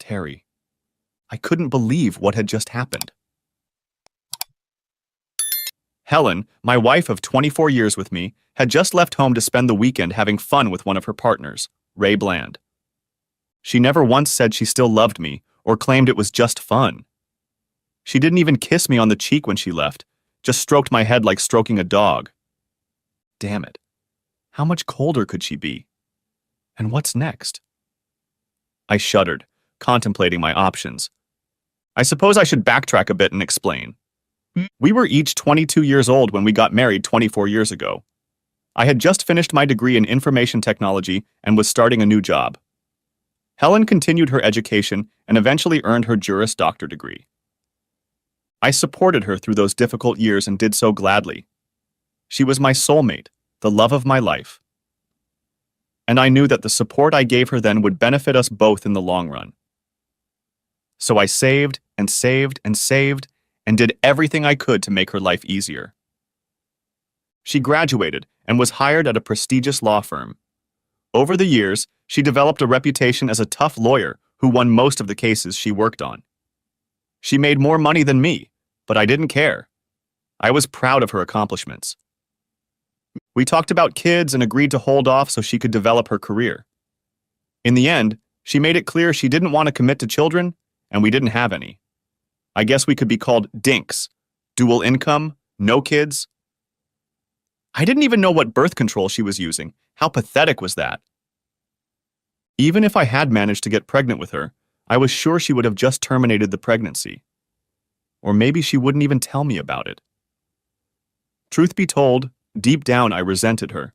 Terry. I couldn't believe what had just happened. Helen, my wife of 24 years with me, had just left home to spend the weekend having fun with one of her partners, Ray Bland. She never once said she still loved me or claimed it was just fun. She didn't even kiss me on the cheek when she left, just stroked my head like stroking a dog. Damn it. How much colder could she be? And what's next? I shuddered, contemplating my options. I suppose I should backtrack a bit and explain. We were each 22 years old when we got married 24 years ago. I had just finished my degree in information technology and was starting a new job. Helen continued her education and eventually earned her Juris Doctor degree. I supported her through those difficult years and did so gladly. She was my soulmate, the love of my life. And I knew that the support I gave her then would benefit us both in the long run. So I saved and saved and saved and did everything I could to make her life easier. She graduated and was hired at a prestigious law firm. Over the years, she developed a reputation as a tough lawyer who won most of the cases she worked on. She made more money than me, but I didn't care. I was proud of her accomplishments. We talked about kids and agreed to hold off so she could develop her career. In the end, she made it clear she didn't want to commit to children, and we didn't have any. I guess we could be called dinks, dual income, no kids. I didn't even know what birth control she was using. How pathetic was that? Even if I had managed to get pregnant with her, I was sure she would have just terminated the pregnancy. Or maybe she wouldn't even tell me about it. Truth be told, deep down I resented her,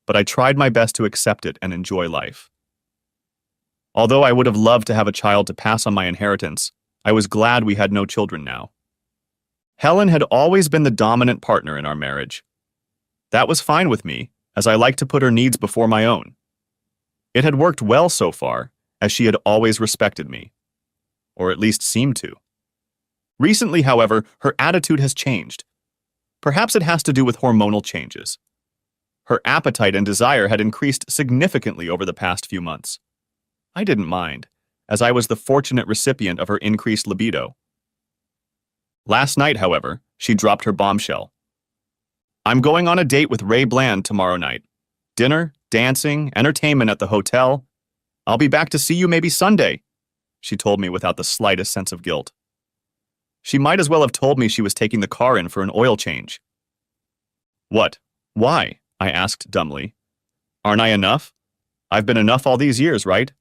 but I tried my best to accept it and enjoy life. Although I would have loved to have a child to pass on my inheritance, I was glad we had no children now. Helen had always been the dominant partner in our marriage. That was fine with me, as I liked to put her needs before my own. It had worked well so far, as she had always respected me. Or at least seemed to. Recently, however, her attitude has changed. Perhaps it has to do with hormonal changes. Her appetite and desire had increased significantly over the past few months. I didn't mind, as I was the fortunate recipient of her increased libido. Last night, however, she dropped her bombshell. I'm going on a date with Ray Bland tomorrow night. Dinner, dancing, entertainment at the hotel. I'll be back to see you maybe Sunday, she told me without the slightest sense of guilt. She might as well have told me she was taking the car in for an oil change. What? Why? I asked dumbly. Aren't I enough? I've been enough all these years, right?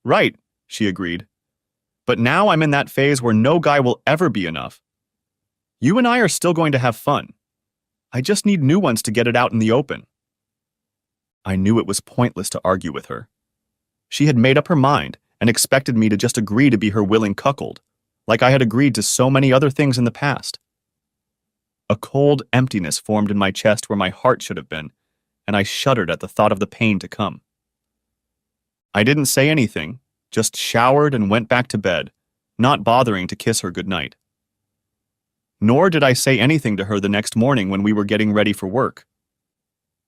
Right, she agreed. But now I'm in that phase where no guy will ever be enough. You and I are still going to have fun. I just need new ones to get it out in the open. I knew it was pointless to argue with her. She had made up her mind and expected me to just agree to be her willing cuckold, like I had agreed to so many other things in the past. A cold emptiness formed in my chest where my heart should have been, and I shuddered at the thought of the pain to come. I didn't say anything, just showered and went back to bed, not bothering to kiss her goodnight. Nor did I say anything to her the next morning when we were getting ready for work.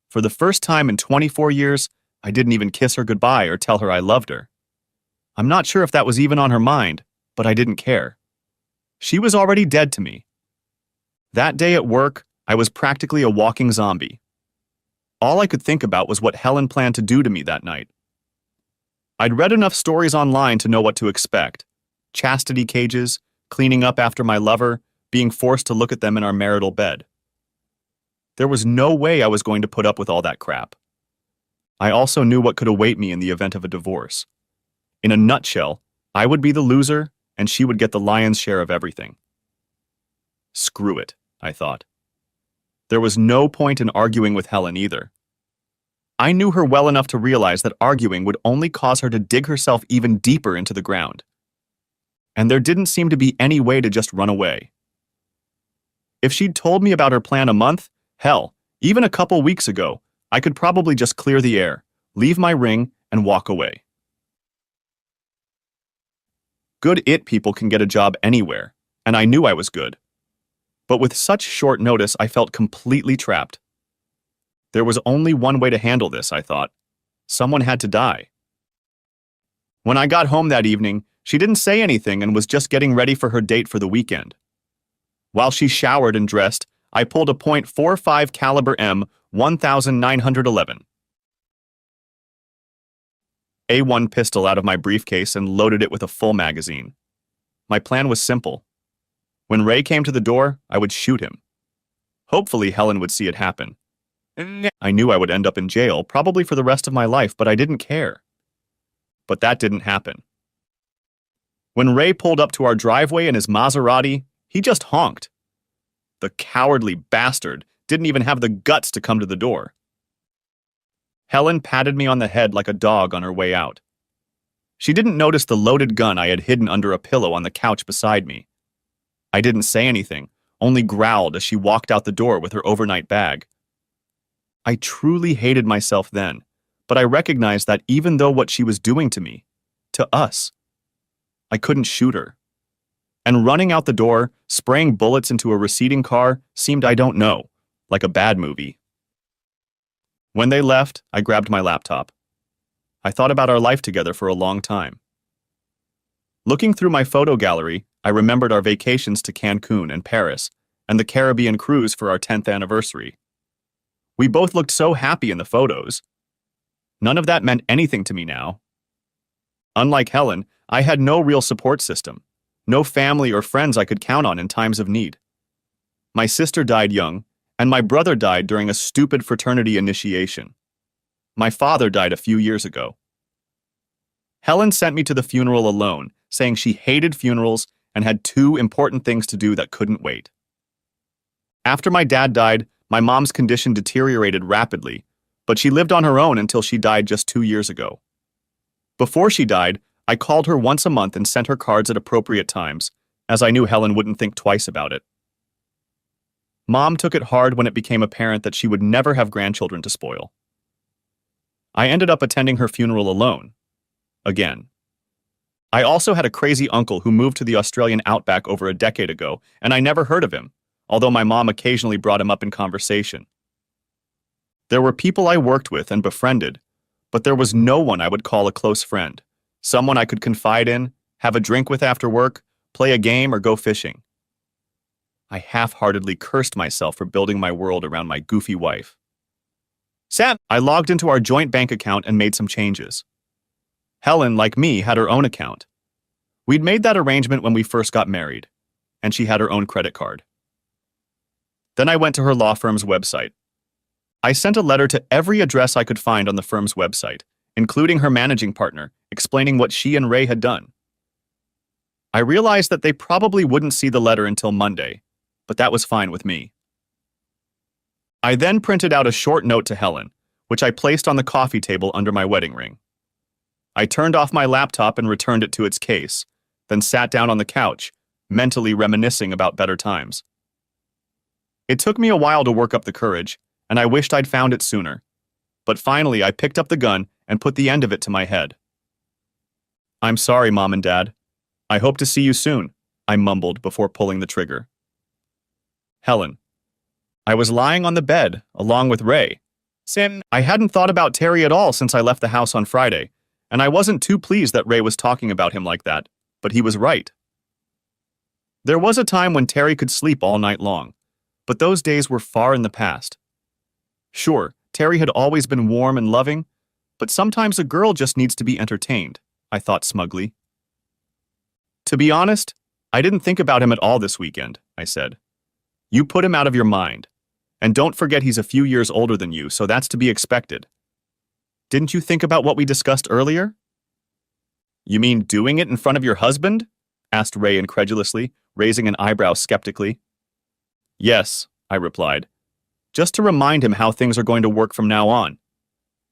For the first time in 24 years, I didn't even kiss her goodbye or tell her I loved her. I'm not sure if that was even on her mind, but I didn't care. She was already dead to me. That day at work, I was practically a walking zombie. All I could think about was what Helen planned to do to me that night. I'd read enough stories online to know what to expect. Chastity cages, cleaning up after my lover, being forced to look at them in our marital bed. There was no way I was going to put up with all that crap. I also knew what could await me in the event of a divorce. In a nutshell, I would be the loser, and she would get the lion's share of everything. Screw it, I thought. There was no point in arguing with Helen either. I knew her well enough to realize that arguing would only cause her to dig herself even deeper into the ground. And there didn't seem to be any way to just run away. If she'd told me about her plan a month, hell, even a couple weeks ago, I could probably just clear the air, leave my ring, and walk away. Good people can get a job anywhere, and I knew I was good. But with such short notice, I felt completely trapped. There was only one way to handle this, I thought. Someone had to die. When I got home that evening, She didn't say anything and was just getting ready for her date for the weekend. While she showered and dressed, I pulled a .45 caliber M 1911 A1 pistol out of my briefcase and loaded it with a full magazine. My plan was simple. When Ray came to the door, I would shoot him. Hopefully, Helen would see it happen. I knew I would end up in jail, probably for the rest of my life, but I didn't care. But that didn't happen. When Ray pulled up to our driveway in his Maserati, he just honked. The cowardly bastard didn't even have the guts to come to the door. Helen patted me on the head like a dog on her way out. She didn't notice the loaded gun I had hidden under a pillow on the couch beside me. I didn't say anything, only growled as she walked out the door with her overnight bag. I truly hated myself then, but I recognized that even though what she was doing to us, I couldn't shoot her. And running out the door, spraying bullets into a receding car, seemed, I don't know, like a bad movie. When they left, I grabbed my laptop. I thought about our life together for a long time. Looking through my photo gallery, I remembered our vacations to Cancun and Paris, and the Caribbean cruise for our 10th anniversary. We both looked so happy in the photos. None of that meant anything to me now. Unlike Helen, I had no real support system, no family or friends I could count on in times of need. My sister died young, and my brother died during a stupid fraternity initiation. My father died a few years ago. Helen sent me to the funeral alone, saying she hated funerals and had 2 important things to do that couldn't wait. After my dad died, my mom's condition deteriorated rapidly, but she lived on her own until she died just 2 years ago. Before she died, I called her once a month and sent her cards at appropriate times, as I knew Helen wouldn't think twice about it. Mom took it hard when it became apparent that she would never have grandchildren to spoil. I ended up attending her funeral alone. Again. I also had a crazy uncle who moved to the Australian outback over a decade ago, and I never heard of him, although my mom occasionally brought him up in conversation. There were people I worked with and befriended, but there was no one I would call a close friend, someone I could confide in, have a drink with after work, play a game, or go fishing. I half-heartedly cursed myself for building my world around my goofy wife. I logged into our joint bank account and made some changes. Helen, like me, had her own account. We'd made that arrangement when we first got married, and she had her own credit card. Then I went to her law firm's website. I sent a letter to every address I could find on the firm's website, including her managing partner, explaining what she and Ray had done. I realized that they probably wouldn't see the letter until Monday, but that was fine with me. I then printed out a short note to Helen, which I placed on the coffee table under my wedding ring. I turned off my laptop and returned it to its case, then sat down on the couch, mentally reminiscing about better times. It took me a while to work up the courage, and I wished I'd found it sooner. But finally, I picked up the gun and put the end of it to my head. "I'm sorry, Mom and Dad. I hope to see you soon," I mumbled before pulling the trigger. Helen. I was lying on the bed, along with Ray. I hadn't thought about Terry at all since I left the house on Friday, and I wasn't too pleased that Ray was talking about him like that, but he was right. There was a time when Terry could sleep all night long, but those days were far in the past. Sure, Terry had always been warm and loving, but sometimes a girl just needs to be entertained, I thought smugly. To be honest, I didn't think about him at all this weekend, I said. You put him out of your mind. And don't forget he's a few years older than you, so that's to be expected. Didn't you think about what we discussed earlier? You mean doing it in front of your husband? Asked Ray incredulously, raising an eyebrow skeptically. Yes, I replied. Just to remind him how things are going to work from now on.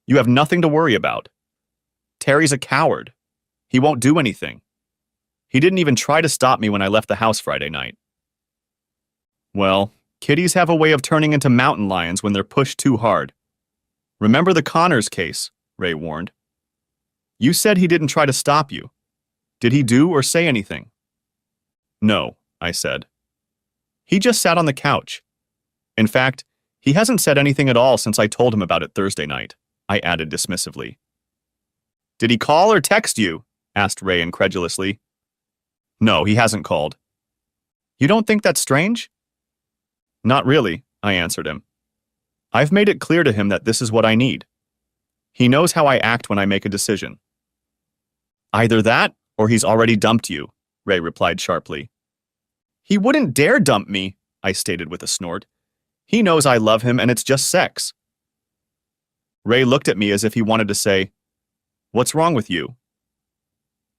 You have nothing to worry about. Terry's a coward. He won't do anything. He didn't even try to stop me when I left the house Friday night. Well, kitties have a way of turning into mountain lions when they're pushed too hard. Remember the Connors case, Ray warned. You said he didn't try to stop you. Did he do or say anything? No, I said. He just sat on the couch. In fact, he hasn't said anything at all since I told him about it Thursday night, I added dismissively. Did he call or text you? asked Ray incredulously. No, he hasn't called. You don't think that's strange? Not really, I answered him. I've made it clear to him that this is what I need. He knows how I act when I make a decision. Either that, or he's already dumped you, Ray replied sharply. He wouldn't dare dump me, I stated with a snort. He knows I love him and it's just sex. Ray looked at me as if he wanted to say, What's wrong with you?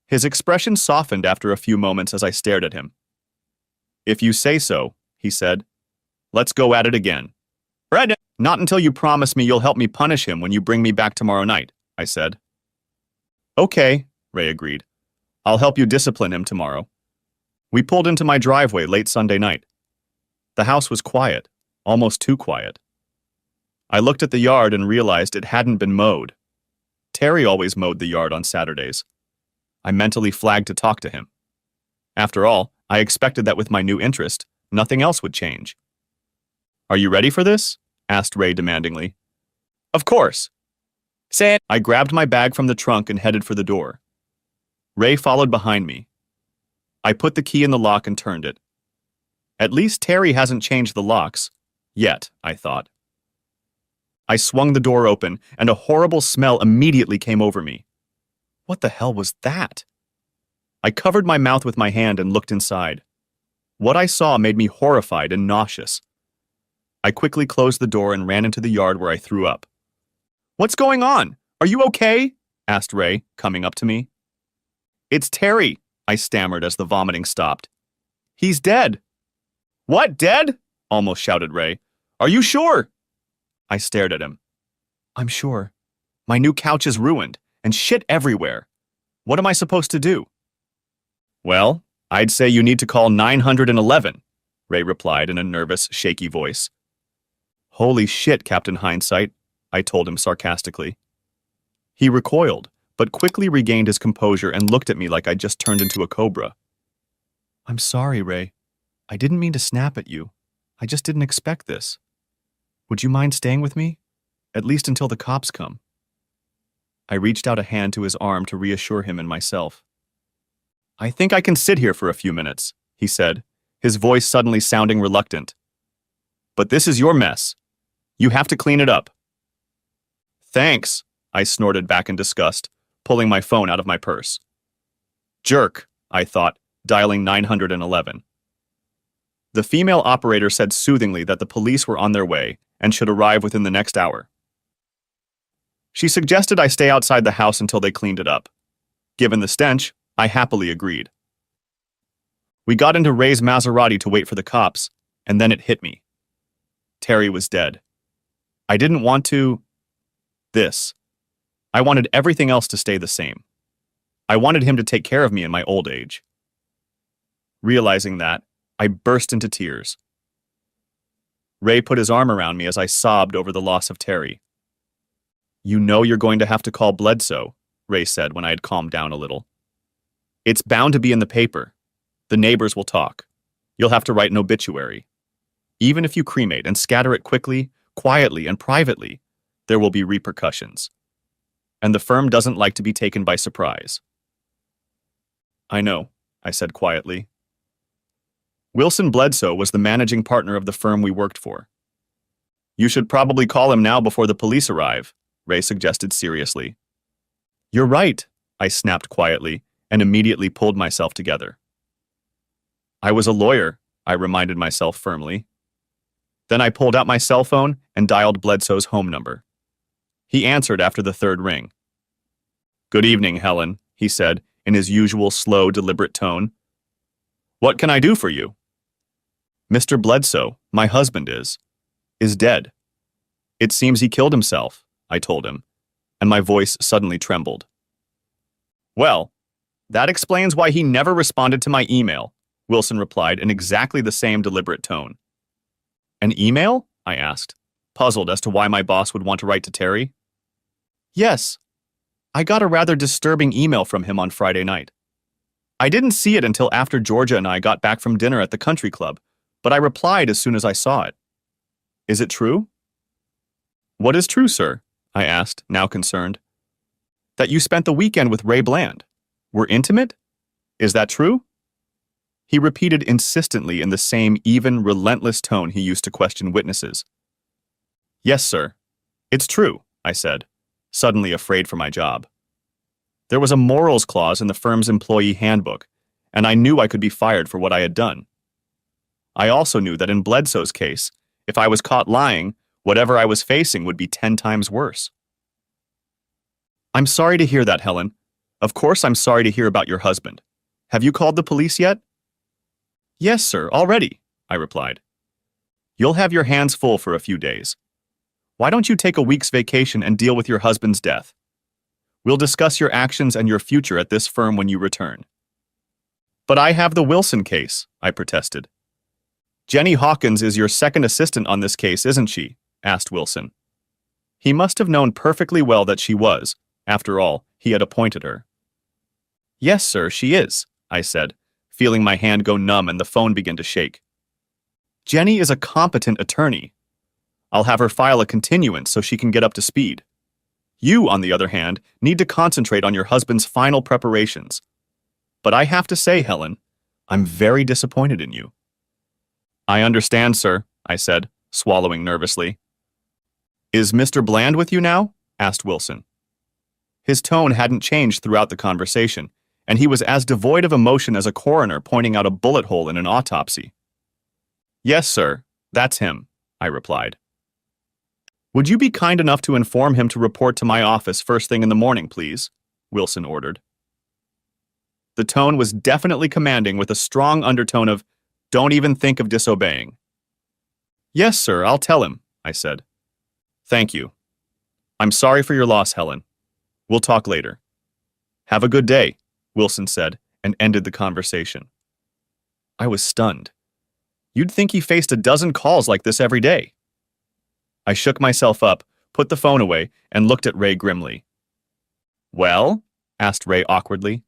His expression softened after a few moments as I stared at him. If you say so, he said. Let's go at it again. Brad, not until you promise me you'll help me punish him when you bring me back tomorrow night, I said. Okay, Ray agreed. I'll help you discipline him tomorrow. We pulled into my driveway late Sunday night. The house was quiet, almost too quiet. I looked at the yard and realized it hadn't been mowed. Terry always mowed the yard on Saturdays. I mentally flagged to talk to him. After all, I expected that with my new interest, nothing else would change. Are you ready for this? Asked Ray demandingly. Of course. I grabbed my bag from the trunk and headed for the door. Ray followed behind me. I put the key in the lock and turned it. At least Terry hasn't changed the locks. Yet, I thought. I swung the door open, and a horrible smell immediately came over me. What the hell was that? I covered my mouth with my hand and looked inside. What I saw made me horrified and nauseous. I quickly closed the door and ran into the yard where I threw up. What's going on? Are you okay? Asked Ray, coming up to me. It's Terry, I stammered as the vomiting stopped. He's dead. What, dead? Almost shouted Ray. Are you sure? I stared at him. I'm sure. My new couch is ruined, and shit everywhere. What am I supposed to do? Well, I'd say you need to call 911, Ray replied in a nervous, shaky voice. Holy shit, Captain Hindsight, I told him sarcastically. He recoiled, but quickly regained his composure and looked at me like I'd just turned into a cobra. I'm sorry, Ray. I didn't mean to snap at you. I just didn't expect this. Would you mind staying with me? At least until the cops come. I reached out a hand to his arm to reassure him and myself. I think I can sit here for a few minutes, he said, his voice suddenly sounding reluctant. But this is your mess. You have to clean it up. Thanks, I snorted back in disgust, pulling my phone out of my purse. Jerk, I thought, dialing 911. The female operator said soothingly that the police were on their way and should arrive within the next hour. She suggested I stay outside the house until they cleaned it up. Given the stench, I happily agreed. We got into Ray's Maserati to wait for the cops, and then it hit me. Terry was dead. I didn't want to... this. I wanted everything else to stay the same. I wanted him to take care of me in my old age. Realizing that, I burst into tears. Ray put his arm around me as I sobbed over the loss of Terry. You know you're going to have to call Bledsoe, Ray said when I had calmed down a little. It's bound to be in the paper. The neighbors will talk. You'll have to write an obituary. Even if you cremate and scatter it quickly, quietly, and privately, there will be repercussions. And the firm doesn't like to be taken by surprise. I know, I said quietly. Wilson Bledsoe was the managing partner of the firm we worked for. You should probably call him now before the police arrive, Ray suggested seriously. You're right, I snapped quietly and immediately pulled myself together. I was a lawyer, I reminded myself firmly. Then I pulled out my cell phone and dialed Bledsoe's home number. He answered after the third ring. Good evening, Helen, he said in his usual slow, deliberate tone. What can I do for you? Mr. Bledsoe, my husband is dead. It seems he killed himself, I told him, and my voice suddenly trembled. Well, that explains why he never responded to my email, Wilson replied in exactly the same deliberate tone. An email? I asked, puzzled as to why my boss would want to write to Terry. Yes. I got a rather disturbing email from him on Friday night. I didn't see it until after Georgia and I got back from dinner at the country club, but I replied as soon as I saw it. Is it true? What is true, sir? I asked, now concerned. That you spent the weekend with Ray Bland. We're intimate? Is that true? He repeated insistently in the same even, relentless tone he used to question witnesses. Yes, sir. It's true, I said, suddenly afraid for my job. There was a morals clause in the firm's employee handbook, and I knew I could be fired for what I had done. I also knew that in Bledsoe's case, if I was caught lying, whatever I was facing would be 10 times worse. I'm sorry to hear that, Helen. Of course I'm sorry to hear about your husband. Have you called the police yet? Yes, sir, already, I replied. You'll have your hands full for a few days. Why don't you take a week's vacation and deal with your husband's death? We'll discuss your actions and your future at this firm when you return. But I have the Wilson case, I protested. Jenny Hawkins is your second assistant on this case, isn't she? Asked Wilson. He must have known perfectly well that she was. After all, he had appointed her. Yes, sir, she is, I said, feeling my hand go numb and the phone begin to shake. Jenny is a competent attorney. I'll have her file a continuance so she can get up to speed. You, on the other hand, need to concentrate on your husband's final preparations. But I have to say, Helen, I'm very disappointed in you. I understand, sir, I said, swallowing nervously. Is Mr. Bland with you now? Asked Wilson. His tone hadn't changed throughout the conversation, and he was as devoid of emotion as a coroner pointing out a bullet hole in an autopsy. Yes, sir, that's him, I replied. Would you be kind enough to inform him to report to my office first thing in the morning, please? Wilson ordered. The tone was definitely commanding with a strong undertone of, don't even think of disobeying. Yes, sir, I'll tell him, I said. Thank you. I'm sorry for your loss, Helen. We'll talk later. Have a good day, Wilson said, and ended the conversation. I was stunned. You'd think he faced a dozen calls like this every day. I shook myself up, put the phone away, and looked at Ray grimly. Well? Asked Ray awkwardly.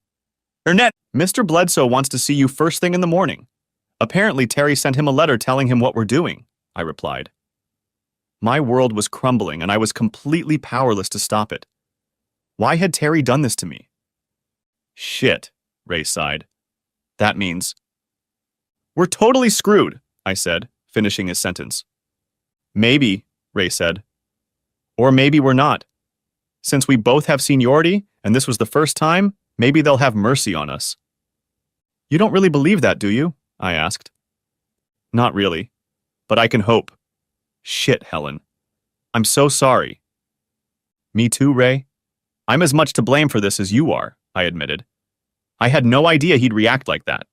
Mr. Bledsoe wants to see you first thing in the morning. Apparently Terry sent him a letter telling him what we're doing, I replied. My world was crumbling and I was completely powerless to stop it. Why had Terry done this to me? Shit, Ray sighed. That means... We're totally screwed, I said, finishing his sentence. Maybe, Ray said. Or maybe we're not. Since we both have seniority, and this was the first time, maybe they'll have mercy on us. You don't really believe that, do you? I asked. Not really, but I can hope. Shit, Helen. I'm so sorry. Me too, Ray. I'm as much to blame for this as you are, I admitted. I had no idea he'd react like that.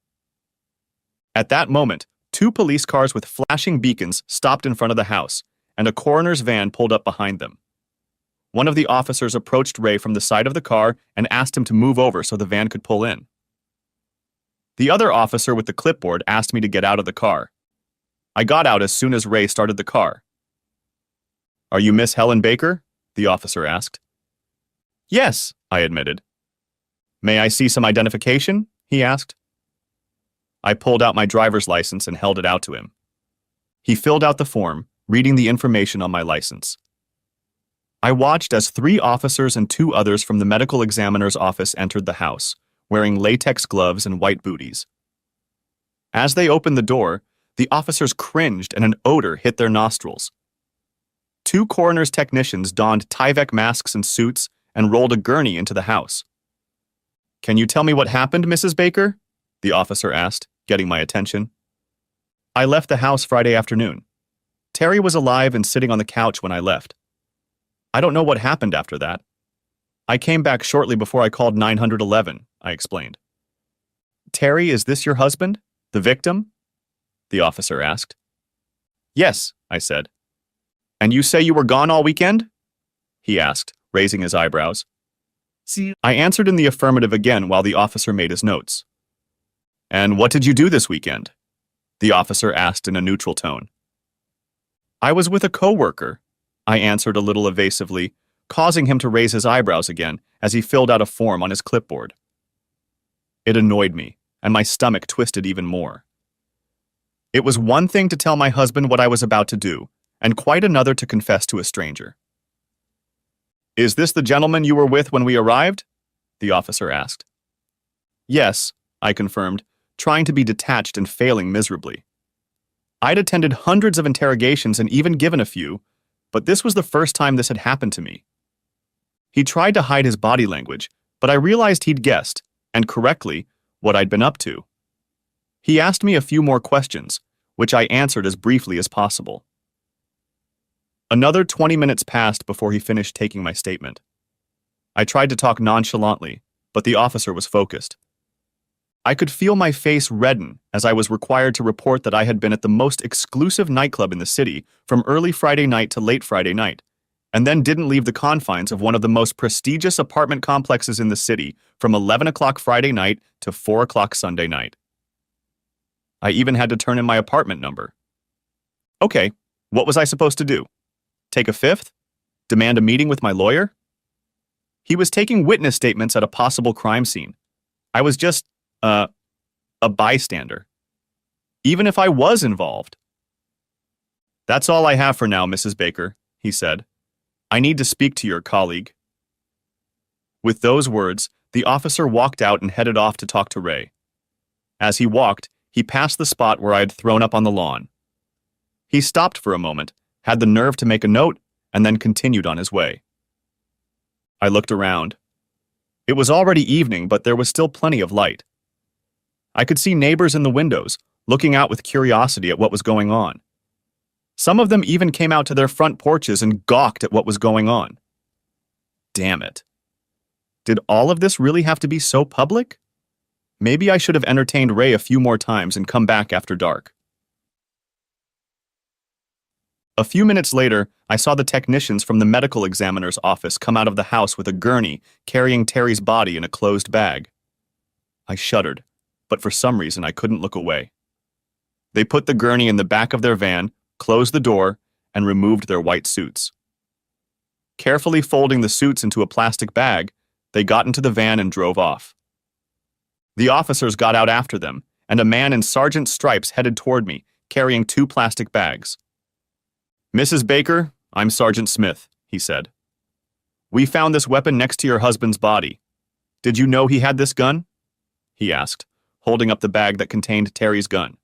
At that moment, 2 police cars with flashing beacons stopped in front of the house, and a coroner's van pulled up behind them. One of the officers approached Ray from the side of the car and asked him to move over so the van could pull in. The other officer with the clipboard asked me to get out of the car. I got out as soon as Ray started the car. Are you Miss Helen Baker? The officer asked. Yes, I admitted. May I see some identification? He asked. I pulled out my driver's license and held it out to him. He filled out the form, reading the information on my license. I watched as 3 officers and 2 others from the medical examiner's office entered the house, wearing latex gloves and white booties. As they opened the door, the officers cringed and an odor hit their nostrils. 2 coroner's technicians donned Tyvek masks and suits and rolled a gurney into the house. Can you tell me what happened, Mrs. Baker? The officer asked, getting my attention. I left the house Friday afternoon. Terry was alive and sitting on the couch when I left. I don't know what happened after that. I came back shortly before I called 911, I explained. Terry, is this your husband? The victim? The officer asked. Yes, I said. And you say you were gone all weekend? He asked, raising his eyebrows. I answered in the affirmative again while the officer made his notes. And what did you do this weekend? The officer asked in a neutral tone. I was with a coworker, I answered a little evasively, causing him to raise his eyebrows again as he filled out a form on his clipboard. It annoyed me, and my stomach twisted even more. It was one thing to tell my husband what I was about to do, and quite another to confess to a stranger. Is this the gentleman you were with when we arrived? The officer asked. Yes, I confirmed, trying to be detached and failing miserably. I'd attended hundreds of interrogations and even given a few, but this was the first time this had happened to me. He tried to hide his body language, but I realized he'd guessed, and correctly, what I'd been up to. He asked me a few more questions, which I answered as briefly as possible. Another 20 minutes passed before he finished taking my statement. I tried to talk nonchalantly, but the officer was focused. I could feel my face redden as I was required to report that I had been at the most exclusive nightclub in the city from early Friday night to late Friday night, and then didn't leave the confines of one of the most prestigious apartment complexes in the city from 11 o'clock Friday night to 4 o'clock Sunday night. I even had to turn in my apartment number. Okay, what was I supposed to do? Take a fifth? Demand a meeting with my lawyer? He was taking witness statements at a possible crime scene. I was just, a bystander. Even if I was involved. That's all I have for now, Mrs. Baker, he said. I need to speak to your colleague. With those words, the officer walked out and headed off to talk to Ray. As he walked, he passed the spot where I had thrown up on the lawn. He stopped for a moment, had the nerve to make a note, and then continued on his way. I looked around. It was already evening, but there was still plenty of light. I could see neighbors in the windows, looking out with curiosity at what was going on. Some of them even came out to their front porches and gawked at what was going on. Damn it. Did all of this really have to be so public? Maybe I should have entertained Ray a few more times and come back after dark. A few minutes later, I saw the technicians from the medical examiner's office come out of the house with a gurney carrying Terry's body in a closed bag. I shuddered, but for some reason I couldn't look away. They put the gurney in the back of their van, closed the door, and removed their white suits. Carefully folding the suits into a plastic bag, they got into the van and drove off. The officers got out after them, and a man in sergeant's stripes headed toward me, carrying 2 plastic bags. Mrs. Baker, I'm Sergeant Smith, he said. We found this weapon next to your husband's body. Did you know he had this gun? He asked, holding up the bag that contained Terry's gun.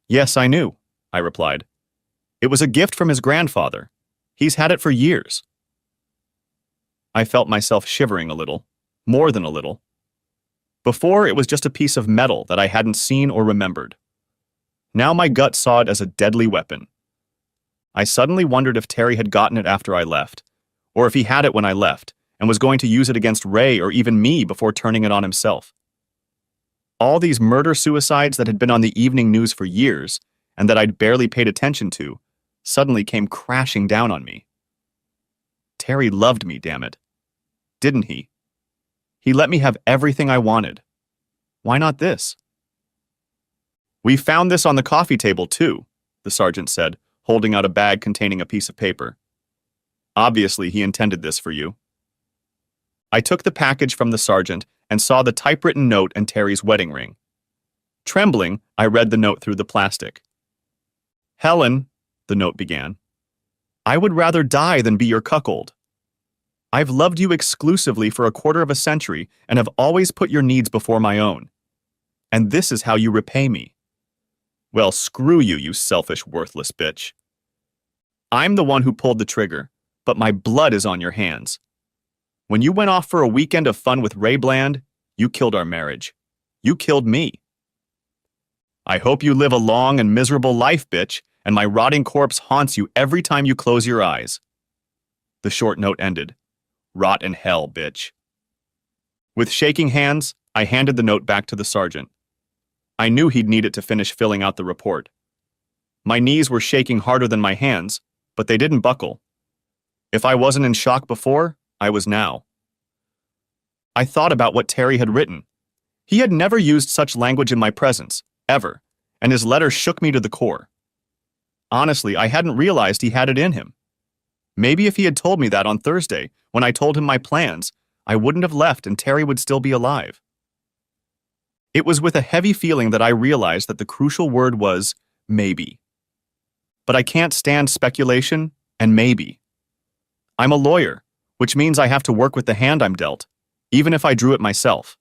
Yes, I knew, I replied. It was a gift from his grandfather. He's had it for years. I felt myself shivering a little, more than a little. Before, it was just a piece of metal that I hadn't seen or remembered. Now my gut saw it as a deadly weapon. I suddenly wondered if Terry had gotten it after I left, or if he had it when I left, and was going to use it against Ray or even me before turning it on himself. All these murder-suicides that had been on the evening news for years, and that I'd barely paid attention to, suddenly came crashing down on me. Terry loved me, damn it. Didn't he? He let me have everything I wanted. Why not this? We found this on the coffee table, too, the sergeant said, holding out a bag containing a piece of paper. Obviously, he intended this for you. I took the package from the sergeant and saw the typewritten note and Terry's wedding ring. Trembling, I read the note through the plastic. Helen, the note began, I would rather die than be your cuckold. I've loved you exclusively for a quarter of a century and have always put your needs before my own. And this is how you repay me. Well, screw you, you selfish, worthless bitch. I'm the one who pulled the trigger, but my blood is on your hands. When you went off for a weekend of fun with Ray Bland, you killed our marriage. You killed me. I hope you live a long and miserable life, bitch, and my rotting corpse haunts you every time you close your eyes. The short note ended. Rot in hell, bitch. With shaking hands, I handed the note back to the sergeant. I knew he'd need it to finish filling out the report. My knees were shaking harder than my hands, but they didn't buckle. If I wasn't in shock before, I was now. I thought about what Terry had written. He had never used such language in my presence, ever, and his letter shook me to the core. Honestly, I hadn't realized he had it in him. Maybe if he had told me that on Thursday, when I told him my plans, I wouldn't have left and Terry would still be alive. It was with a heavy feeling that I realized that the crucial word was maybe. But I can't stand speculation and maybe. I'm a lawyer, which means I have to work with the hand I'm dealt, even if I drew it myself.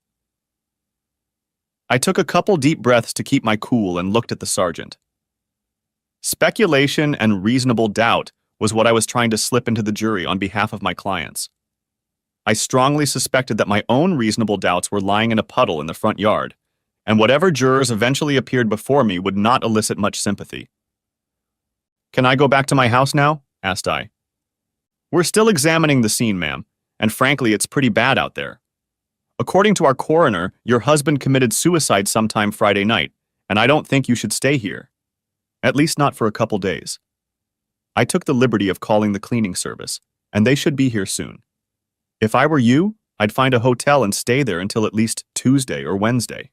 I took a couple deep breaths to keep my cool and looked at the sergeant. Speculation and reasonable doubt was what I was trying to slip into the jury on behalf of my clients. I strongly suspected that my own reasonable doubts were lying in a puddle in the front yard, and whatever jurors eventually appeared before me would not elicit much sympathy. "Can I go back to my house now?" asked I. "We're still examining the scene, ma'am, and frankly, it's pretty bad out there. According to our coroner, your husband committed suicide sometime Friday night, and I don't think you should stay here. At least not for a couple days. I took the liberty of calling the cleaning service, and they should be here soon. If I were you, I'd find a hotel and stay there until at least Tuesday or Wednesday."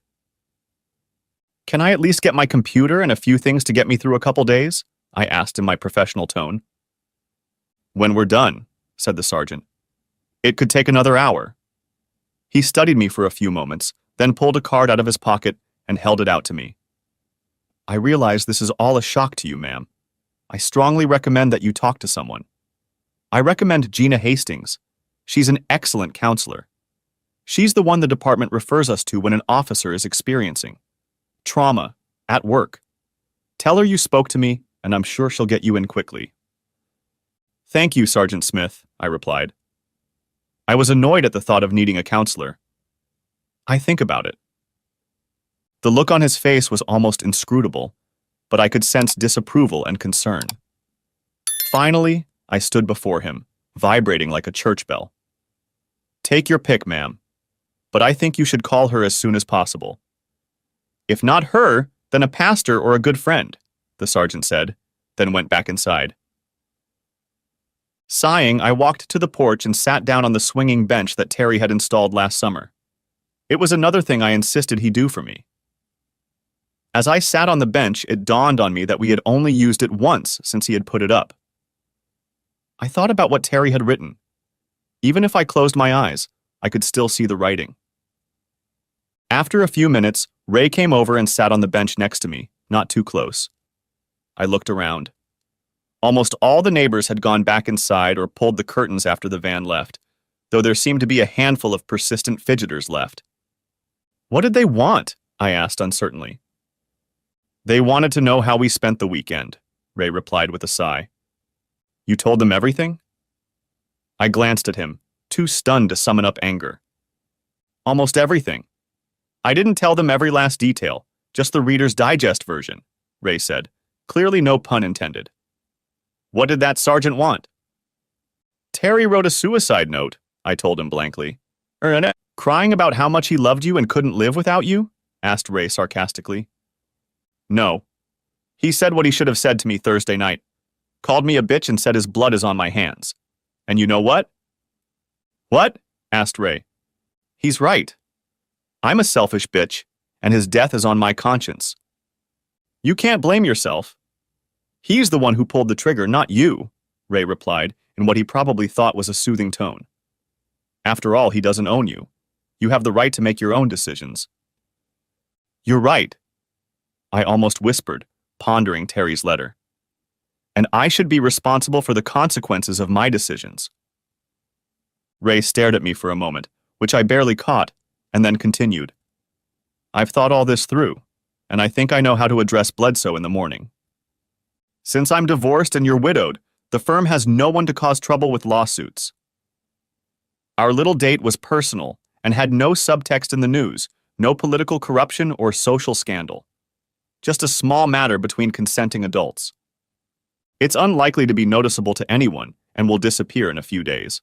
"Can I at least get my computer and a few things to get me through a couple days?" I asked in my professional tone. "When we're done," said the sergeant. "It could take another hour." He studied me for a few moments, then pulled a card out of his pocket and held it out to me. "I realize this is all a shock to you, ma'am. I strongly recommend that you talk to someone. I recommend Gina Hastings. She's an excellent counselor. She's the one the department refers us to when an officer is experiencing trauma at work. Tell her you spoke to me, and I'm sure she'll get you in quickly." "Thank you, Sergeant Smith," I replied. I was annoyed at the thought of needing a counselor. "I think about it." The look on his face was almost inscrutable, but I could sense disapproval and concern. Finally, I stood before him, vibrating like a church bell. "Take your pick, ma'am, but I think you should call her as soon as possible." "If not her, then a pastor or a good friend," the sergeant said, then went back inside. Sighing, I walked to the porch and sat down on the swinging bench that Terry had installed last summer. It was another thing I insisted he do for me. As I sat on the bench, it dawned on me that we had only used it once since he had put it up. I thought about what Terry had written. Even if I closed my eyes, I could still see the writing. After a few minutes, Ray came over and sat on the bench next to me, not too close. I looked around. Almost all the neighbors had gone back inside or pulled the curtains after the van left, though there seemed to be a handful of persistent fidgeters left. "What did they want?" I asked uncertainly. "They wanted to know how we spent the weekend," Ray replied with a sigh. "You told them everything?" I glanced at him, too stunned to summon up anger. "Almost everything. I didn't tell them every last detail, just the Reader's Digest version," Ray said, clearly no pun intended. "What did that sergeant want?" "Terry wrote a suicide note," I told him blankly. "Crying about how much he loved you and couldn't live without you?" asked Ray sarcastically. "No. He said what he should have said to me Thursday night. Called me a bitch and said his blood is on my hands. And you know what?" "What?" asked Ray. "He's right. I'm a selfish bitch, and his death is on my conscience. You can't blame yourself. He's the one who pulled the trigger, not you," Ray replied in what he probably thought was a soothing tone. "After all, he doesn't own you. You have the right to make your own decisions." "You're right," I almost whispered, pondering Terry's letter. "And I should be responsible for the consequences of my decisions." Ray stared at me for a moment, which I barely caught, and then continued. "I've thought all this through, and I think I know how to address Bledsoe in the morning. Since I'm divorced and you're widowed, the firm has no one to cause trouble with lawsuits. Our little date was personal and had no subtext in the news, no political corruption or social scandal. Just a small matter between consenting adults. It's unlikely to be noticeable to anyone and will disappear in a few days.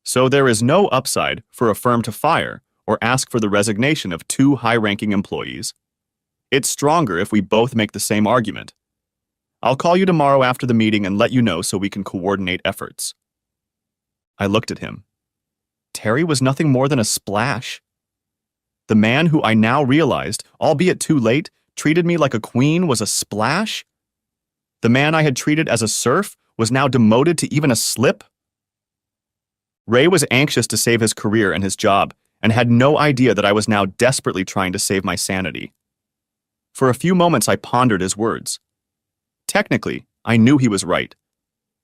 So there is no upside for a firm to fire or ask for the resignation of two high-ranking employees. It's stronger if we both make the same argument. I'll call you tomorrow after the meeting and let you know so we can coordinate efforts." I looked at him. Terry was nothing more than a splash. The man who I now realized, albeit too late, treated me like a queen was a splash? The man I had treated as a serf was now demoted to even a slip? Ray was anxious to save his career and his job, and had no idea that I was now desperately trying to save my sanity. For a few moments I pondered his words. Technically, I knew he was right.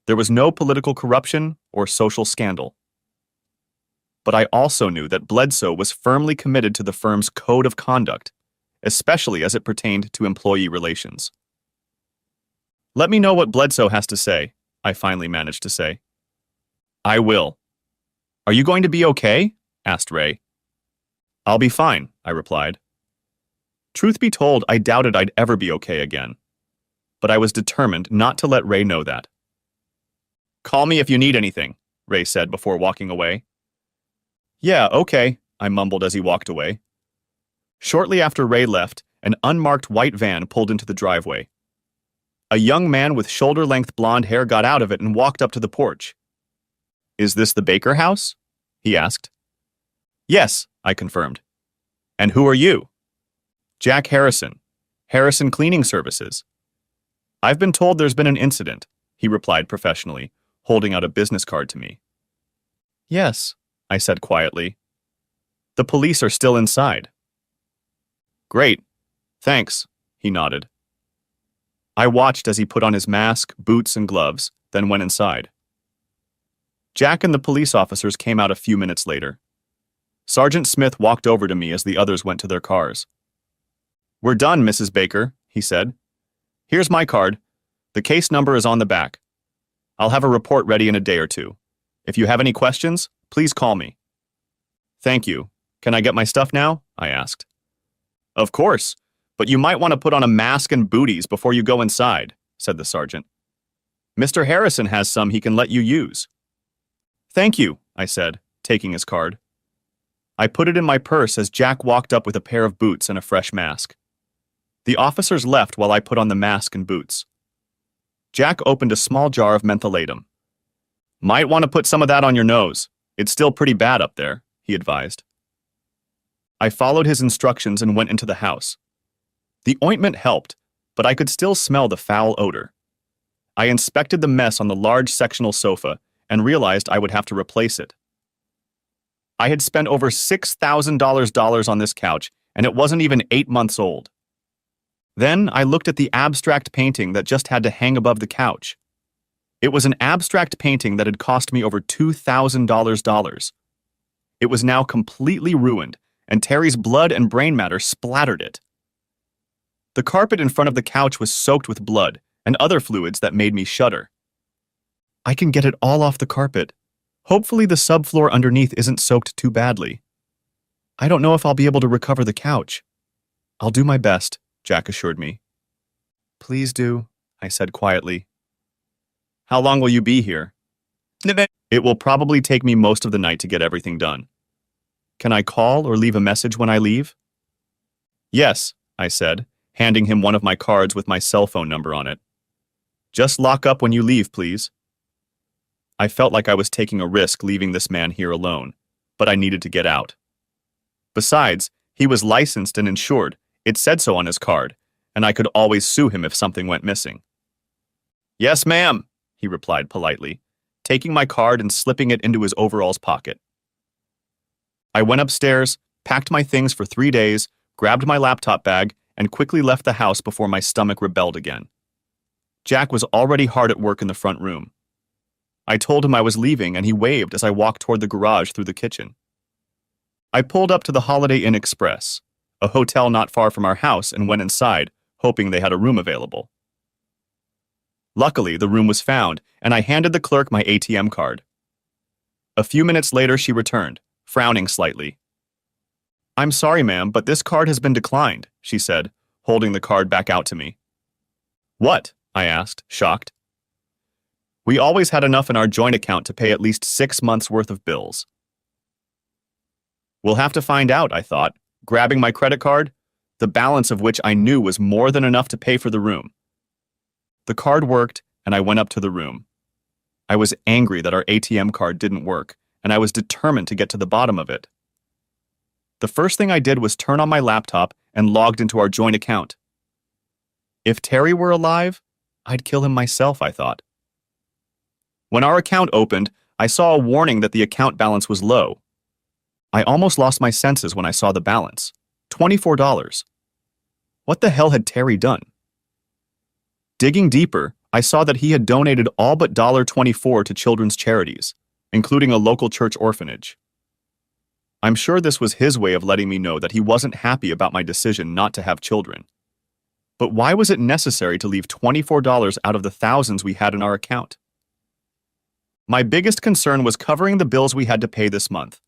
There was no political corruption or social scandal. but I also knew that Bledsoe was firmly committed to the firm's code of conduct, especially as it pertained to employee relations. "Let me know what Bledsoe has to say," I finally managed to say. "I will." "Are you going to be okay?" asked Ray. "I'll be fine," I replied. Truth be told, I doubted I'd ever be okay again, but I was determined not to let Ray know that. "Call me if you need anything," Ray said before walking away. "Yeah, okay," I mumbled as he walked away. Shortly after Ray left, an unmarked white van pulled into the driveway. A young man with shoulder-length blonde hair got out of it and walked up to the porch. "Is this the Baker house?" he asked. "Yes," I confirmed. "And who are you?" "Jack Harrison. Harrison Cleaning Services." "I've been told there's been an incident," he replied professionally, holding out a business card to me. "Yes," I said quietly. "The police are still inside." "Great. Thanks," he nodded. I watched as he put on his mask, boots, and gloves, then went inside. Jack and the police officers came out a few minutes later. Sergeant Smith walked over to me as the others went to their cars. "We're done, Mrs. Baker," he said. "Here's my card. The case number is on the back. I'll have a report ready in a day or two. If you have any questions, please call me." "Thank you. Can I get my stuff now?" I asked. "Of course, but you might want to put on a mask and booties before you go inside," said the sergeant. "Mr. Harrison has some he can let you use." "Thank you," I said, taking his card. I put it in my purse as Jack walked up with a pair of boots and a fresh mask. The officers left while I put on the mask and boots. Jack opened a small jar of mentholatum. "Might want to put some of that on your nose. It's still pretty bad up there," he advised. I followed his instructions and went into the house. The ointment helped, but I could still smell the foul odor. I inspected the mess on the large sectional sofa and realized I would have to replace it. I had spent over $6,000 on this couch, and it wasn't even 8 months old. Then I looked at the abstract painting that just had to hang above the couch. It was an abstract painting that had cost me over $2,000. It was now completely ruined, and Terry's blood and brain matter splattered it. The carpet in front of the couch was soaked with blood and other fluids that made me shudder. "I can get it all off the carpet. Hopefully the subfloor underneath isn't soaked too badly. I don't know if I'll be able to recover the couch." "I'll do my best," Jack assured me. "Please do," I said quietly. "How long will you be here?" "It will probably take me most of the night to get everything done. Can I call or leave a message when I leave?" "Yes," I said, handing him one of my cards with my cell phone number on it. "Just lock up when you leave, please." I felt like I was taking a risk leaving this man here alone, but I needed to get out. Besides, he was licensed and insured. It said so on his card, and I could always sue him if something went missing. "Yes, ma'am," he replied politely, taking my card and slipping it into his overalls pocket. I went upstairs, packed my things for 3 days, grabbed my laptop bag, and quickly left the house before my stomach rebelled again. Jack was already hard at work in the front room. I told him I was leaving, and he waved as I walked toward the garage through the kitchen. I pulled up to the Holiday Inn Express, a hotel not far from our house, and went inside, hoping they had a room available. Luckily, the room was found, and I handed the clerk my ATM card. A few minutes later, she returned, frowning slightly. "I'm sorry, ma'am, but this card has been declined," she said, holding the card back out to me. "What?" I asked, shocked. "We always had enough in our joint account to pay at least 6 months' worth of bills." "We'll have to find out," I thought, grabbing my credit card, the balance of which I knew was more than enough to pay for the room. The card worked, and I went up to the room. I was angry that our ATM card didn't work, and I was determined to get to the bottom of it. The first thing I did was turn on my laptop and logged into our joint account. If Terry were alive, I'd kill him myself, I thought. When our account opened, I saw a warning that the account balance was low. I almost lost my senses when I saw the balance. $24. What the hell had Terry done? Digging deeper, I saw that he had donated all but $24 to children's charities, including a local church orphanage. I'm sure this was his way of letting me know that he wasn't happy about my decision not to have children. But why was it necessary to leave $24 out of the thousands we had in our account? My biggest concern was covering the bills we had to pay this month.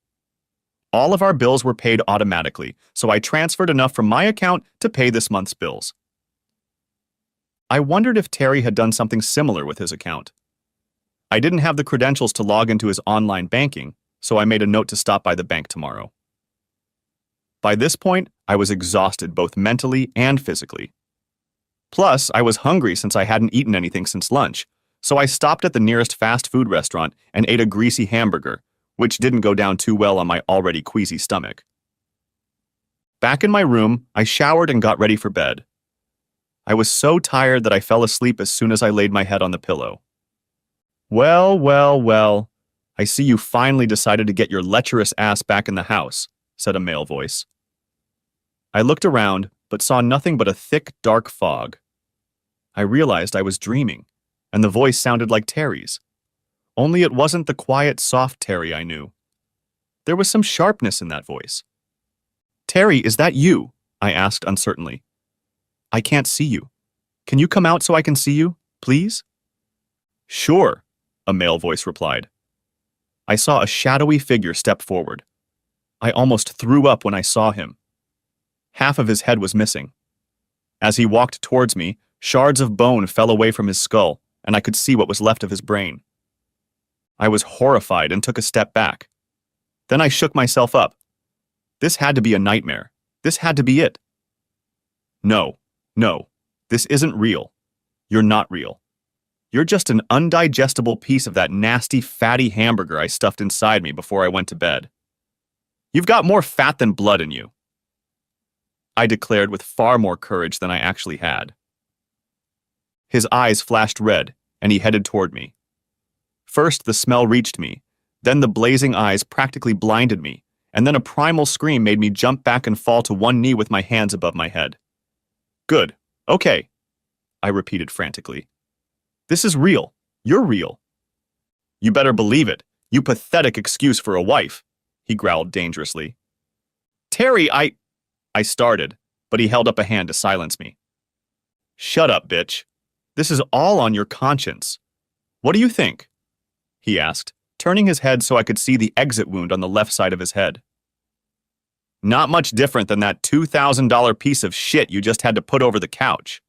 All of our bills were paid automatically, so I transferred enough from my account to pay this month's bills. I wondered if Terry had done something similar with his account. I didn't have the credentials to log into his online banking, so I made a note to stop by the bank tomorrow. By this point, I was exhausted both mentally and physically. Plus, I was hungry since I hadn't eaten anything since lunch, so I stopped at the nearest fast food restaurant and ate a greasy hamburger, which didn't go down too well on my already queasy stomach. Back in my room, I showered and got ready for bed. I was so tired that I fell asleep as soon as I laid my head on the pillow. Well, well, well, I see you finally decided to get your lecherous ass back in the house, said a male voice. I looked around, but saw nothing but a thick, dark fog. I realized I was dreaming, and the voice sounded like Terry's. Only it wasn't the quiet, soft Terry I knew. There was some sharpness in that voice. Terry, is that you? I asked uncertainly. I can't see you. Can you come out so I can see you, please? Sure, a male voice replied. I saw a shadowy figure step forward. I almost threw up when I saw him. Half of his head was missing. As he walked towards me, shards of bone fell away from his skull, and I could see what was left of his brain. I was horrified and took a step back. Then I shook myself up. This had to be a nightmare. This had to be it. No, this isn't real. You're not real. You're just an undigestible piece of that nasty, fatty hamburger I stuffed inside me before I went to bed. You've got more fat than blood in you, I declared with far more courage than I actually had. His eyes flashed red, and he headed toward me. First, the smell reached me, then the blazing eyes practically blinded me, and then a primal scream made me jump back and fall to one knee with my hands above my head. Good. Okay, I repeated frantically. This is real. You're real. You better believe it. You pathetic excuse for a wife, he growled dangerously. Terry, I started, but he held up a hand to silence me. Shut up, bitch. This is all on your conscience. What do you think? He asked, turning his head so I could see the exit wound on the left side of his head. Not much different than that $2,000 piece of shit you just had to put over the couch.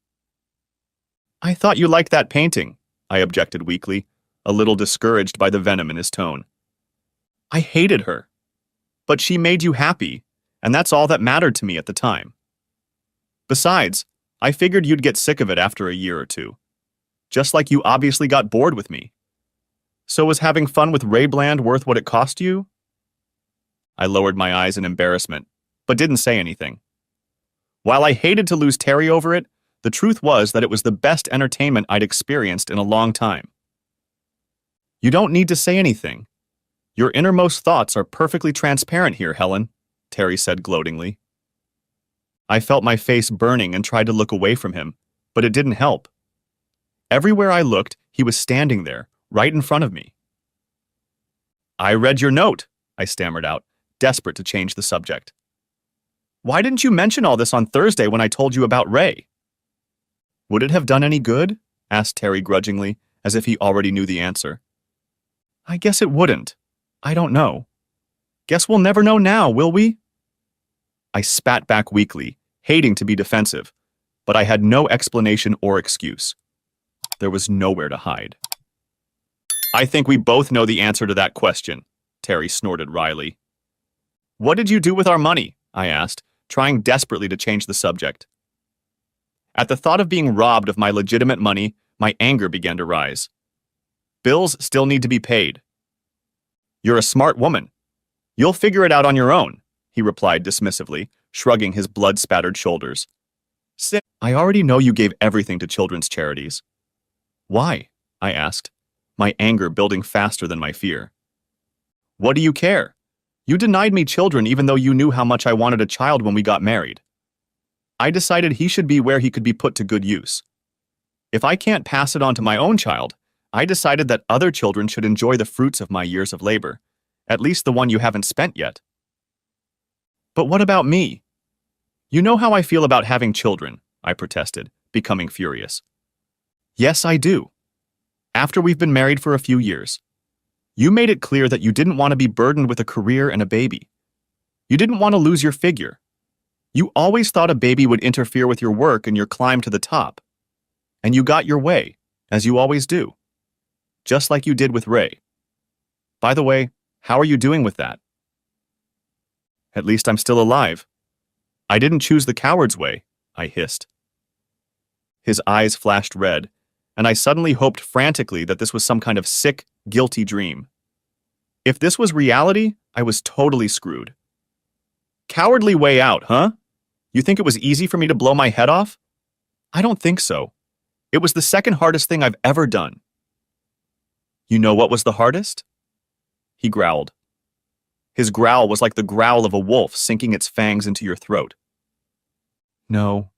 I thought you liked that painting, I objected weakly, a little discouraged by the venom in his tone. I hated her. But she made you happy, and that's all that mattered to me at the time. Besides, I figured you'd get sick of it after a year or two. Just like you obviously got bored with me. So was having fun with Ray Bland worth what it cost you? I lowered my eyes in embarrassment, but didn't say anything. While I hated to lose Terry over it, the truth was that it was the best entertainment I'd experienced in a long time. You don't need to say anything. Your innermost thoughts are perfectly transparent here, Helen, Terry said gloatingly. I felt my face burning and tried to look away from him, but it didn't help. Everywhere I looked, he was standing there, right in front of me. I read your note, I stammered out, desperate to change the subject. Why didn't you mention all this on Thursday when I told you about Ray? Would it have done any good? Asked Terry grudgingly, as if he already knew the answer. I guess it wouldn't. I don't know. Guess we'll never know now, will we? I spat back weakly, hating to be defensive, but I had no explanation or excuse. There was nowhere to hide. I think we both know the answer to that question, Terry snorted wryly. What did you do with our money? I asked, trying desperately to change the subject. At the thought of being robbed of my legitimate money, my anger began to rise. Bills still need to be paid. You're a smart woman. You'll figure it out on your own, he replied dismissively, shrugging his blood-spattered shoulders. I already know you gave everything to children's charities. Why? I asked, my anger building faster than my fear. What do you care? You denied me children even though you knew how much I wanted a child when we got married. I decided he should be where he could be put to good use. If I can't pass it on to my own child, I decided that other children should enjoy the fruits of my years of labor, at least the one you haven't spent yet. But what about me? You know how I feel about having children, I protested, becoming furious. Yes, I do. After we've been married for a few years, you made it clear that you didn't want to be burdened with a career and a baby. You didn't want to lose your figure. You always thought a baby would interfere with your work and your climb to the top. And you got your way, as you always do. Just like you did with Ray. By the way, how are you doing with that? At least I'm still alive. I didn't choose the coward's way, I hissed. His eyes flashed red, and I suddenly hoped frantically that this was some kind of sick, guilty dream. If this was reality, I was totally screwed. Cowardly way out, huh? You think it was easy for me to blow my head off? I don't think so. It was the second hardest thing I've ever done. You know what was the hardest? He growled. His growl was like the growl of a wolf sinking its fangs into your throat. No.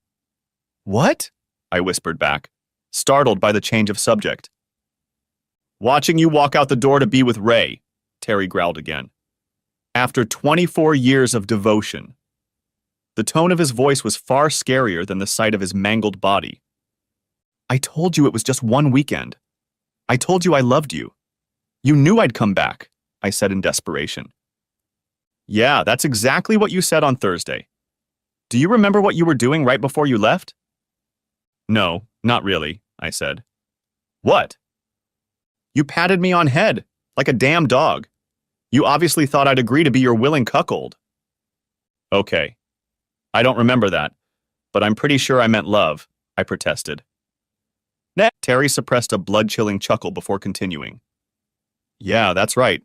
What? I whispered back, startled by the change of subject. Watching you walk out the door to be with Ray, Terry growled again. After 24 years of devotion. The tone of his voice was far scarier than the sight of his mangled body. I told you it was just one weekend. I told you I loved you. You knew I'd come back, I said in desperation. Yeah, that's exactly what you said on Thursday. Do you remember what you were doing right before you left? No, not really, I said. What? You patted me on head, like a damn dog. You obviously thought I'd agree to be your willing cuckold. Okay. I don't remember that, but I'm pretty sure I meant love, I protested. Terry suppressed a blood-chilling chuckle before continuing. Yeah, that's right.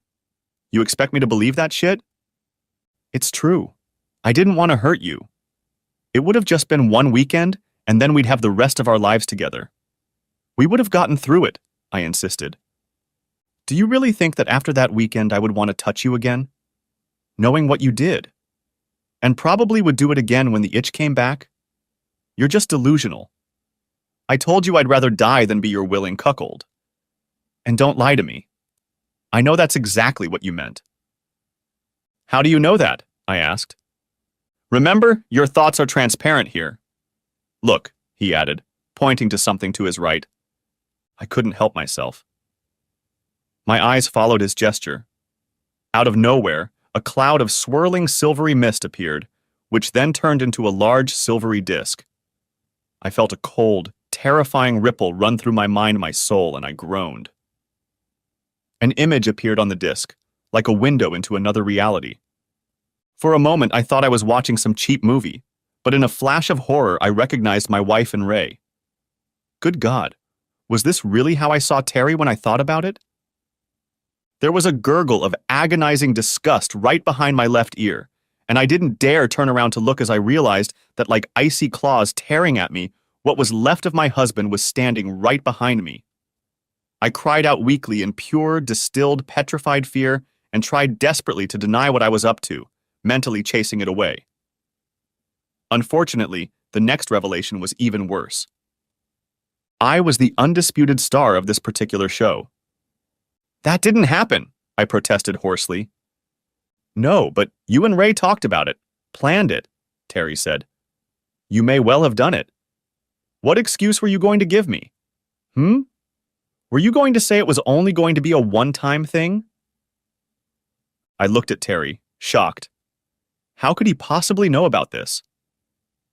You expect me to believe that shit? It's true. I didn't want to hurt you. It would have just been one weekend, and then we'd have the rest of our lives together. We would have gotten through it, I insisted. Do you really think that after that weekend I would want to touch you again? Knowing what you did? And probably would do it again when the itch came back? You're just delusional. I told you I'd rather die than be your willing cuckold. And don't lie to me. I know that's exactly what you meant. How do you know that? I asked. Remember, your thoughts are transparent here. Look, he added, pointing to something to his right. I couldn't help myself. My eyes followed his gesture. Out of nowhere, a cloud of swirling silvery mist appeared, which then turned into a large silvery disk. I felt a cold, terrifying ripple run through my mind and my soul, and I groaned. An image appeared on the disk, like a window into another reality. For a moment, I thought I was watching some cheap movie, but in a flash of horror, I recognized my wife and Ray. Good God, was this really how I saw Terry when I thought about it? There was a gurgle of agonizing disgust right behind my left ear, and I didn't dare turn around to look as I realized that, like icy claws tearing at me, what was left of my husband was standing right behind me. I cried out weakly in pure, distilled, petrified fear and tried desperately to deny what I was up to, mentally chasing it away. Unfortunately, the next revelation was even worse. I was the undisputed star of this particular show. That didn't happen, I protested hoarsely. No, but you and Ray talked about it, planned it, Terry said. You may well have done it. What excuse were you going to give me? Were you going to say it was only going to be a one-time thing? I looked at Terry, shocked. How could he possibly know about this?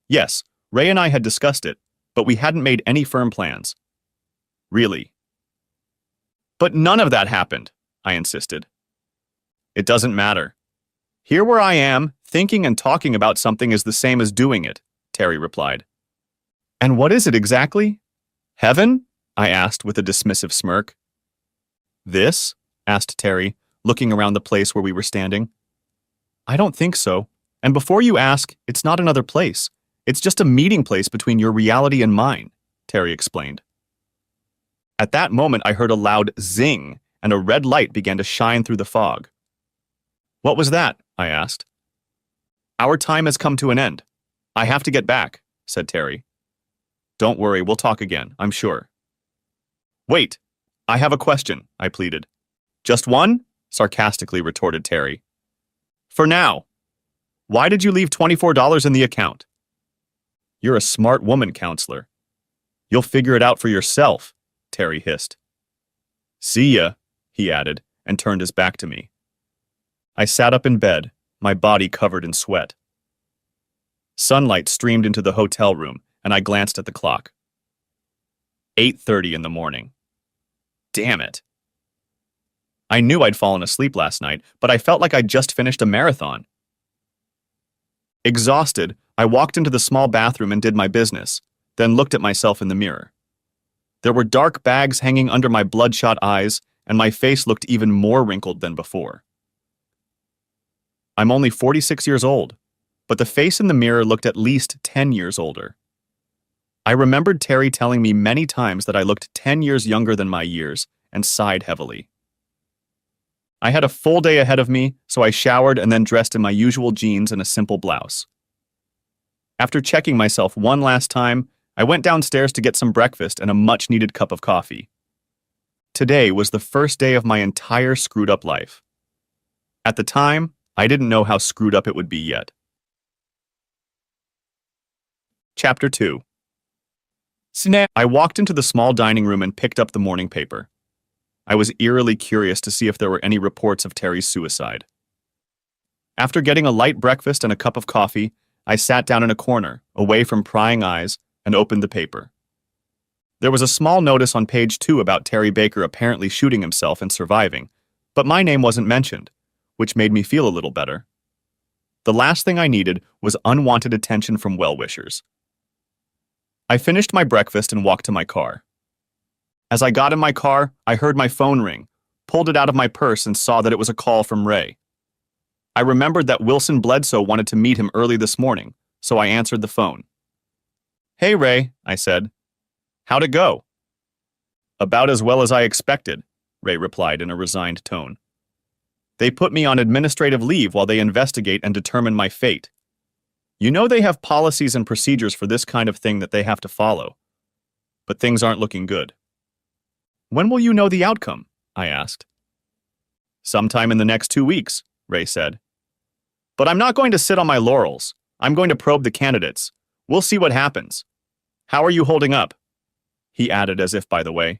Yes, Ray and I had discussed it, but we hadn't made any firm plans. Really? But none of that happened, I insisted. It doesn't matter. Here where I am, thinking and talking about something is the same as doing it, Terry replied. And what is it exactly? Heaven? I asked with a dismissive smirk. This? Asked Terry, looking around the place where we were standing. I don't think so. And before you ask, it's not another place. It's just a meeting place between your reality and mine, Terry explained. At that moment, I heard a loud zing, and a red light began to shine through the fog. What was that? I asked. Our time has come to an end. I have to get back, said Terry. Don't worry, we'll talk again, I'm sure. Wait, I have a question, I pleaded. Just one? Sarcastically retorted Terry. For now. Why did you leave $24 in the account? You're a smart woman, counselor. You'll figure it out for yourself, Terry hissed. See ya, he added, and turned his back to me. I sat up in bed, my body covered in sweat. Sunlight streamed into the hotel room, and I glanced at the clock. 8:30 in the morning. Damn it. I knew I'd fallen asleep last night, but I felt like I'd just finished a marathon. Exhausted, I walked into the small bathroom and did my business, then looked at myself in the mirror. There were dark bags hanging under my bloodshot eyes, and my face looked even more wrinkled than before. I'm only 46 years old, but the face in the mirror looked at least 10 years older. I remembered Terry telling me many times that I looked 10 years younger than my years, and sighed heavily. I had a full day ahead of me, so I showered and then dressed in my usual jeans and a simple blouse. After checking myself one last time, I went downstairs to get some breakfast and a much-needed cup of coffee. Today was the first day of my entire screwed-up life. At the time, I didn't know how screwed up it would be yet. Chapter 2. I walked into the small dining room and picked up the morning paper. I was eerily curious to see if there were any reports of Terry's suicide. After getting a light breakfast and a cup of coffee, I sat down in a corner, away from prying eyes, and opened the paper. There was a small notice on page 2 about Terry Baker apparently shooting himself and surviving, but my name wasn't mentioned, which made me feel a little better. The last thing I needed was unwanted attention from well-wishers. I finished my breakfast and walked to my car. As I got in my car, I heard my phone ring, pulled it out of my purse, and saw that it was a call from Ray. I remembered that Wilson Bledsoe wanted to meet him early this morning, so I answered the phone. Hey, Ray, I said. How'd it go? About as well as I expected, Ray replied in a resigned tone. They put me on administrative leave while they investigate and determine my fate. You know they have policies and procedures for this kind of thing that they have to follow. But things aren't looking good. When will you know the outcome? I asked. Sometime in the next 2 weeks, Ray said. But I'm not going to sit on my laurels. I'm going to probe the candidates. We'll see what happens. How are you holding up? He added as if by the way.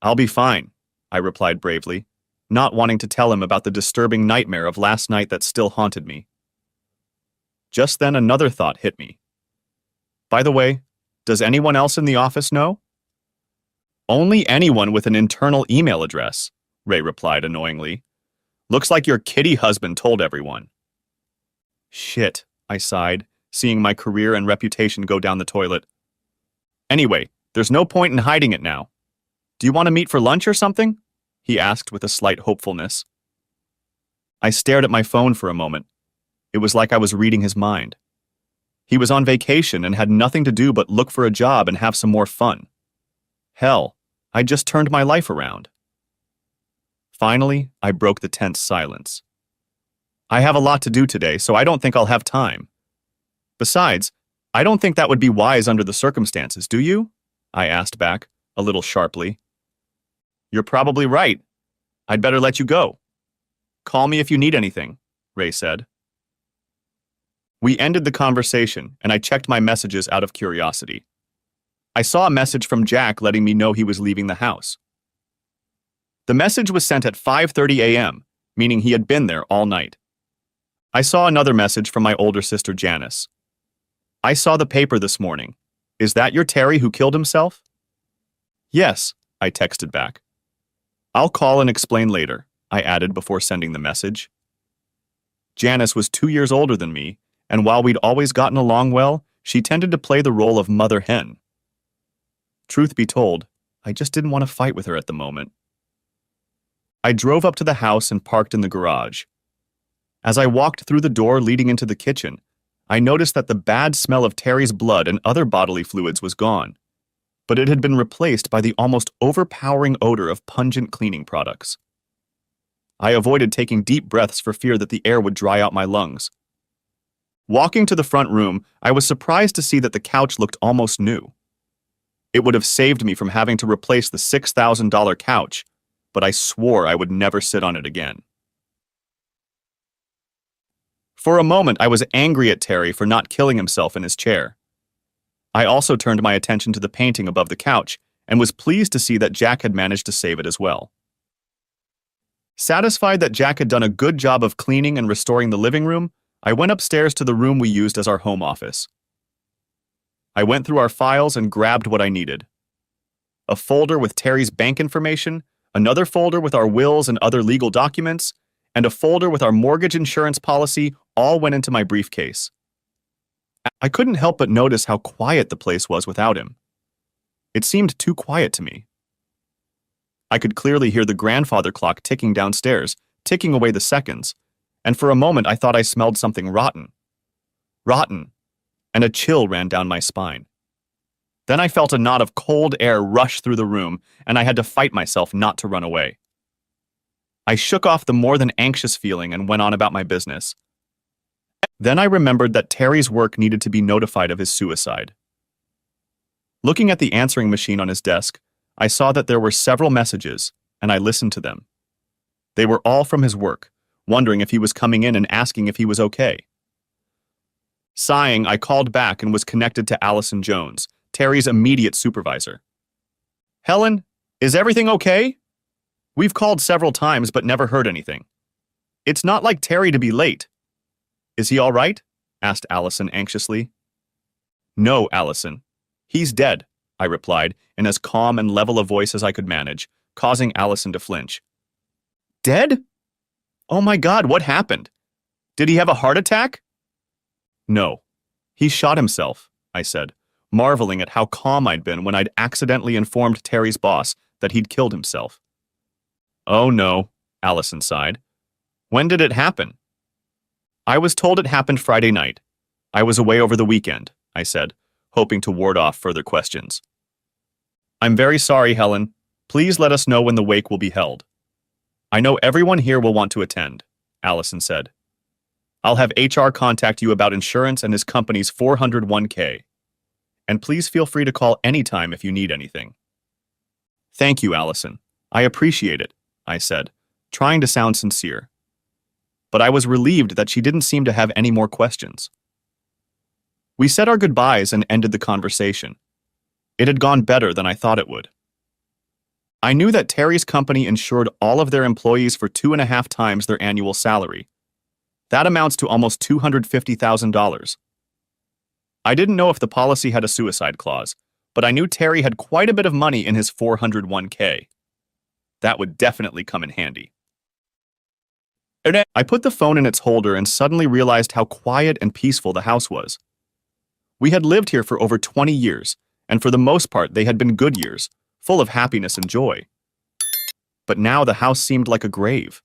I'll be fine, I replied bravely, not wanting to tell him about the disturbing nightmare of last night that still haunted me. Just then another thought hit me. By the way, does anyone else in the office know? Only anyone with an internal email address, Ray replied annoyingly. Looks like your kitty husband told everyone. Shit, I sighed, seeing my career and reputation go down the toilet. Anyway, there's no point in hiding it now. Do you want to meet for lunch or something? He asked with a slight hopefulness. I stared at my phone for a moment. It was like I was reading his mind. He was on vacation and had nothing to do but look for a job and have some more fun. Hell, I just turned my life around. Finally, I broke the tense silence. I have a lot to do today, so I don't think I'll have time. Besides, I don't think that would be wise under the circumstances, do you? I asked back, a little sharply. You're probably right. I'd better let you go. Call me if you need anything, Ray said. We ended the conversation, and I checked my messages out of curiosity. I saw a message from Jack letting me know he was leaving the house. The message was sent at 5:30 a.m., meaning he had been there all night. I saw another message from my older sister Janice. I saw the paper this morning. Is that your Terry who killed himself? Yes, I texted back. I'll call and explain later, I added before sending the message. Janice was 2 years older than me, and while we'd always gotten along well, she tended to play the role of mother hen. Truth be told, I just didn't want to fight with her at the moment. I drove up to the house and parked in the garage. As I walked through the door leading into the kitchen, I noticed that the bad smell of Terry's blood and other bodily fluids was gone, but it had been replaced by the almost overpowering odor of pungent cleaning products. I avoided taking deep breaths for fear that the air would dry out my lungs. Walking to the front room, I was surprised to see that the couch looked almost new. It would have saved me from having to replace the $6,000 couch, but I swore I would never sit on it again. For a moment, I was angry at Terry for not killing himself in his chair. I also turned my attention to the painting above the couch and was pleased to see that Jack had managed to save it as well. Satisfied that Jack had done a good job of cleaning and restoring the living room, I went upstairs to the room we used as our home office. I went through our files and grabbed what I needed. A folder with Terry's bank information, another folder with our wills and other legal documents, and a folder with our mortgage insurance policy all went into my briefcase. I couldn't help but notice how quiet the place was without him. It seemed too quiet to me. I could clearly hear the grandfather clock ticking downstairs, ticking away the seconds, and for a moment I thought I smelled something rotten. Rotten, and a chill ran down my spine. Then I felt a knot of cold air rush through the room, and I had to fight myself not to run away. I shook off the more than anxious feeling and went on about my business. Then I remembered that Terry's work needed to be notified of his suicide. Looking at the answering machine on his desk, I saw that there were several messages, and I listened to them. They were all from his work, wondering if he was coming in and asking if he was okay. Sighing, I called back and was connected to Allison Jones, Terry's immediate supervisor. "Helen, is everything okay? We've called several times but never heard anything. It's not like Terry to be late. Is he all right?" asked Allison anxiously. "No, Allison. He's dead," I replied in as calm and level a voice as I could manage, causing Allison to flinch. "Dead? Oh my God, what happened? Did he have a heart attack?" "No. He shot himself," I said, marveling at how calm I'd been when I'd accidentally informed Terry's boss that he'd killed himself. "Oh no," Allison sighed. "When did it happen?" "I was told it happened Friday night. I was away over the weekend," I said, hoping to ward off further questions. "I'm very sorry, Helen. Please let us know when the wake will be held." "I know everyone here will want to attend," Allison said. "I'll have HR contact you about insurance and his company's 401k. And please feel free to call anytime if you need anything." "Thank you, Allison. I appreciate it," I said, trying to sound sincere. But I was relieved that she didn't seem to have any more questions. We said our goodbyes and ended the conversation. It had gone better than I thought it would. I knew that Terry's company insured all of their employees for 2.5 times their annual salary. That amounts to almost $250,000. I didn't know if the policy had a suicide clause, but I knew Terry had quite a bit of money in his 401k. That would definitely come in handy. I put the phone in its holder and suddenly realized how quiet and peaceful the house was. We had lived here for over 20 years, and for the most part they had been good years, full of happiness and joy. But now the house seemed like a grave.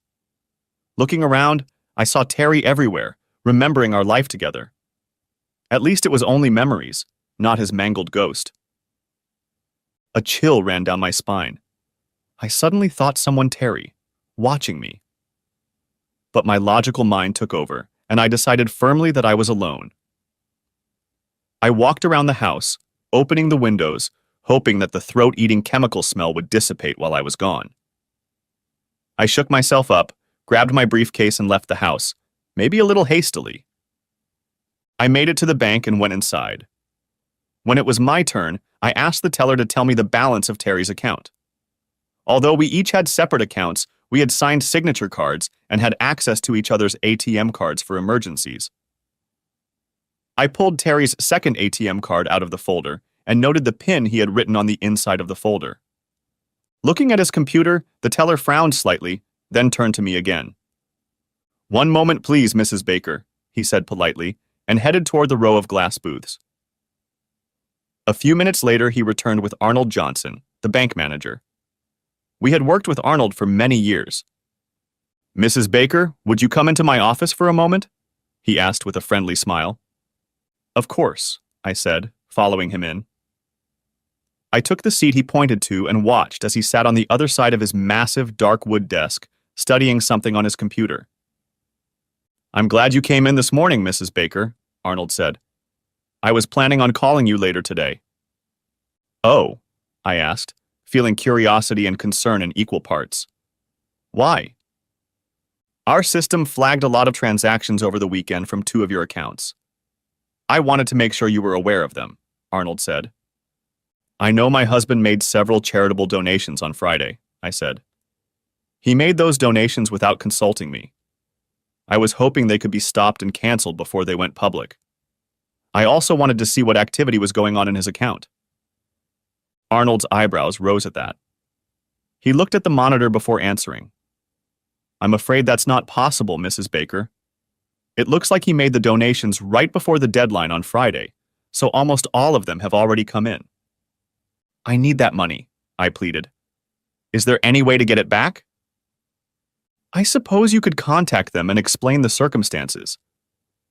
Looking around, I saw Terry everywhere, remembering our life together. At least it was only memories, not his mangled ghost. A chill ran down my spine. I suddenly thought someone Terry, watching me. But my logical mind took over, and I decided firmly that I was alone. I walked around the house, opening the windows, hoping that the throat-eating chemical smell would dissipate while I was gone. I shook myself up, grabbed my briefcase and left the house, maybe a little hastily. I made it to the bank and went inside. When it was my turn, I asked the teller to tell me the balance of Terry's account. Although we each had separate accounts, we had signed signature cards and had access to each other's ATM cards for emergencies. I pulled Terry's second ATM card out of the folder and noted the PIN he had written on the inside of the folder. Looking at his computer, the teller frowned slightly, then turned to me again. "One moment, please, Mrs. Baker," he said politely, and headed toward the row of glass booths. A few minutes later, he returned with Arnold Johnson, the bank manager. We had worked with Arnold for many years. "Mrs. Baker, would you come into my office for a moment?" he asked with a friendly smile. "Of course," I said, following him in. I took the seat he pointed to and watched as he sat on the other side of his massive dark wood desk, studying something on his computer. "I'm glad you came in this morning, Mrs. Baker," Arnold said. "I was planning on calling you later today." "Oh," I asked, feeling curiosity and concern in equal parts. "Why?" Our system flagged a lot of transactions over the weekend from two of your accounts. I wanted to make sure you were aware of them, Arnold said. I know my husband made several charitable donations on Friday, I said. He made those donations without consulting me. I was hoping they could be stopped and canceled before they went public. I also wanted to see what activity was going on in his account. Arnold's eyebrows rose at that. He looked at the monitor before answering. I'm afraid that's not possible, Mrs. Baker. It looks like he made the donations right before the deadline on Friday, so almost all of them have already come in. I need that money, I pleaded. Is there any way to get it back? I suppose you could contact them and explain the circumstances.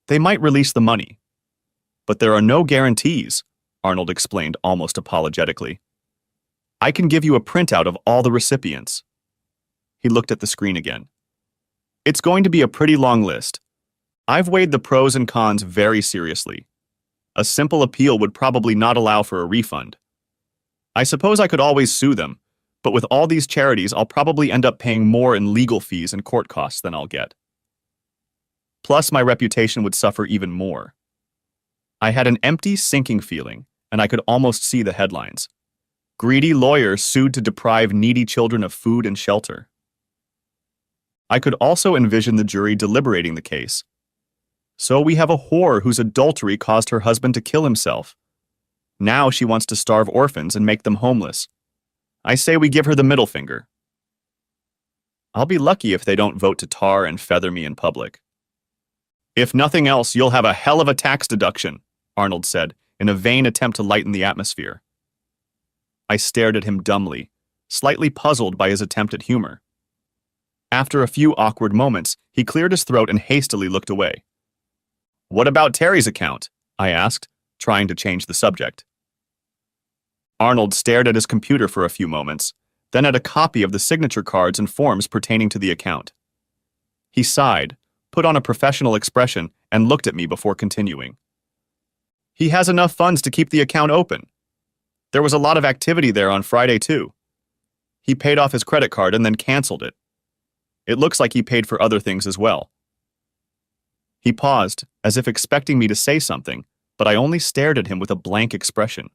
They might release the money. But there are no guarantees, Arnold explained almost apologetically. I can give you a printout of all the recipients. He looked at the screen again. It's going to be a pretty long list. I've weighed the pros and cons very seriously. A simple appeal would probably not allow for a refund. I suppose I could always sue them, but with all these charities, I'll probably end up paying more in legal fees and court costs than I'll get. Plus, my reputation would suffer even more. I had an empty, sinking feeling, and I could almost see the headlines. Greedy lawyer sued to deprive needy children of food and shelter. I could also envision the jury deliberating the case. So we have a whore whose adultery caused her husband to kill himself. Now she wants to starve orphans and make them homeless. I say we give her the middle finger. I'll be lucky if they don't vote to tar and feather me in public. If nothing else, you'll have a hell of a tax deduction, Arnold said, in a vain attempt to lighten the atmosphere. I stared at him dumbly, slightly puzzled by his attempt at humor. After a few awkward moments, he cleared his throat and hastily looked away. What about Terry's account? I asked, trying to change the subject. Arnold stared at his computer for a few moments, then at a copy of the signature cards and forms pertaining to the account. He sighed, put on a professional expression, and looked at me before continuing. He has enough funds to keep the account open. There was a lot of activity there on Friday, too. He paid off his credit card and then canceled it. It looks like he paid for other things as well. He paused, as if expecting me to say something, but I only stared at him with a blank expression.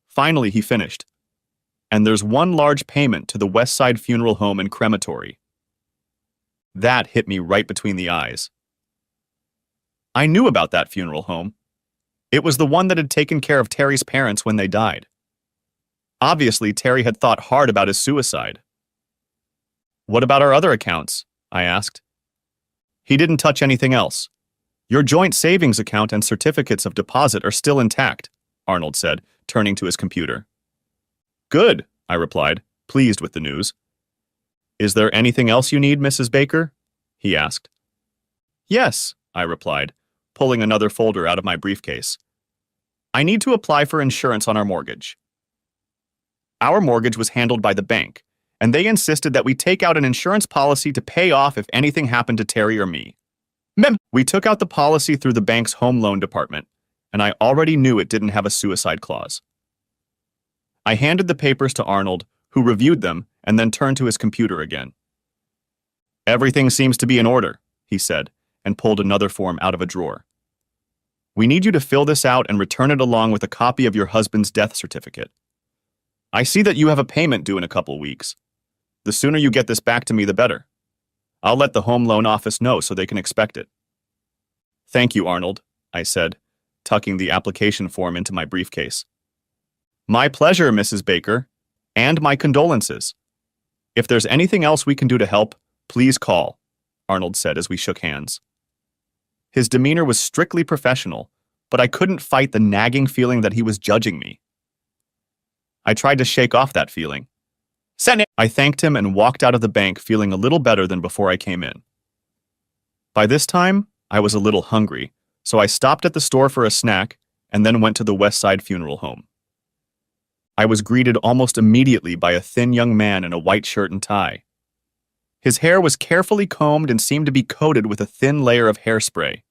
Finally, he finished. And there's one large payment to the West Side Funeral Home and Crematory. That hit me right between the eyes. I knew about that funeral home. It was the one that had taken care of Terry's parents when they died. Obviously, Terry had thought hard about his suicide. What about our other accounts? I asked. He didn't touch anything else. Your joint savings account and certificates of deposit are still intact, Arnold said, turning to his computer. Good, I replied, pleased with the news. Is there anything else you need, Mrs. Baker? He asked. Yes, I replied, pulling another folder out of my briefcase. I need to apply for insurance on our mortgage. Our mortgage was handled by the bank, and they insisted that we take out an insurance policy to pay off if anything happened to Terry or me. We took out the policy through the bank's home loan department, and I already knew it didn't have a suicide clause. I handed the papers to Arnold, who reviewed them and then turned to his computer again. Everything seems to be in order, he said, and pulled another form out of a drawer. We need you to fill this out and return it along with a copy of your husband's death certificate. I see that you have a payment due in a couple weeks. The sooner you get this back to me, the better. I'll let the home loan office know so they can expect it. Thank you, Arnold, I said, tucking the application form into my briefcase. My pleasure, Mrs. Baker, and my condolences. If there's anything else we can do to help, please call, Arnold said as we shook hands. His demeanor was strictly professional, but I couldn't fight the nagging feeling that he was judging me. I tried to shake off that feeling. Send it! I thanked him and walked out of the bank feeling a little better than before I came in. By this time, I was a little hungry, so I stopped at the store for a snack and then went to the West Side Funeral Home. I was greeted almost immediately by a thin young man in a white shirt and tie. His hair was carefully combed and seemed to be coated with a thin layer of hairspray.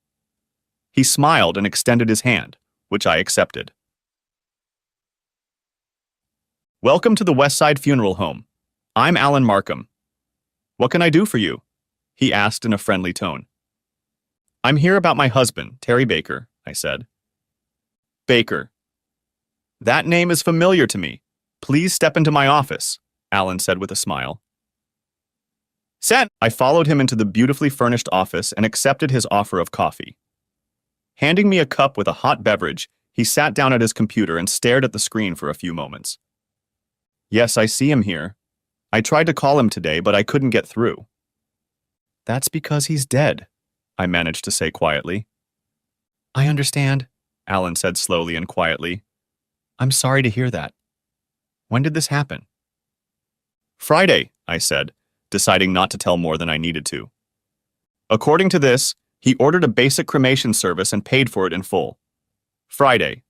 He smiled and extended his hand, which I accepted. Welcome to the West Side Funeral Home. I'm Alan Markham. What can I do for you? he asked in a friendly tone. I'm here about my husband, Terry Baker, I said. Baker. That name is familiar to me. Please step into my office, Alan said with a smile. Sent! I followed him into the beautifully furnished office and accepted his offer of coffee. Handing me a cup with a hot beverage, he sat down at his computer and stared at the screen for a few moments. Yes, I see him here. I tried to call him today, but I couldn't get through. That's because he's dead, I managed to say quietly. I understand, Alan said slowly and quietly. I'm sorry to hear that. When did this happen? Friday, I said, deciding not to tell more than I needed to. According to this, he ordered a basic cremation service and paid for it in full. Friday.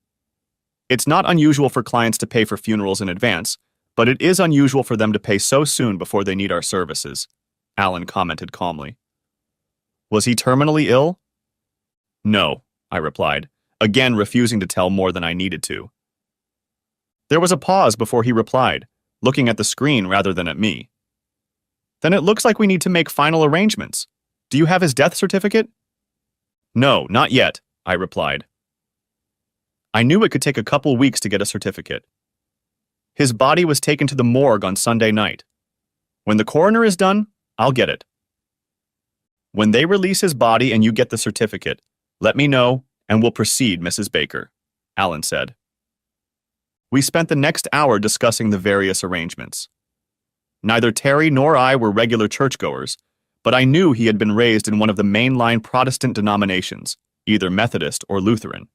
It's not unusual for clients to pay for funerals in advance, but it is unusual for them to pay so soon before they need our services, Alan commented calmly. Was he terminally ill? No, I replied, again refusing to tell more than I needed to. There was a pause before he replied, looking at the screen rather than at me. Then it looks like we need to make final arrangements. Do you have his death certificate? No, not yet, I replied. I knew it could take a couple weeks to get a certificate. His body was taken to the morgue on Sunday night. When the coroner is done, I'll get it. When they release his body and you get the certificate, let me know and we'll proceed, Mrs. Baker, Alan said. We spent the next hour discussing the various arrangements. Neither Terry nor I were regular churchgoers, but I knew he had been raised in one of the mainline Protestant denominations, either Methodist or Lutheran.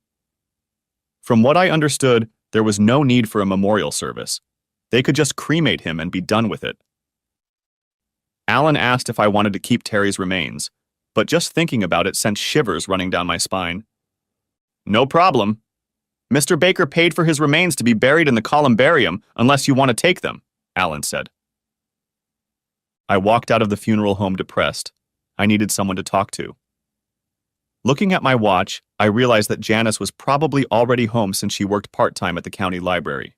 From what I understood, there was no need for a memorial service. They could just cremate him and be done with it. Alan asked if I wanted to keep Terry's remains, but just thinking about it sent shivers running down my spine. No problem. Mr. Baker paid for his remains to be buried in the columbarium unless you want to take them, Alan said. I walked out of the funeral home depressed. I needed someone to talk to. Looking at my watch, I realized that Janice was probably already home since she worked part-time at the county library.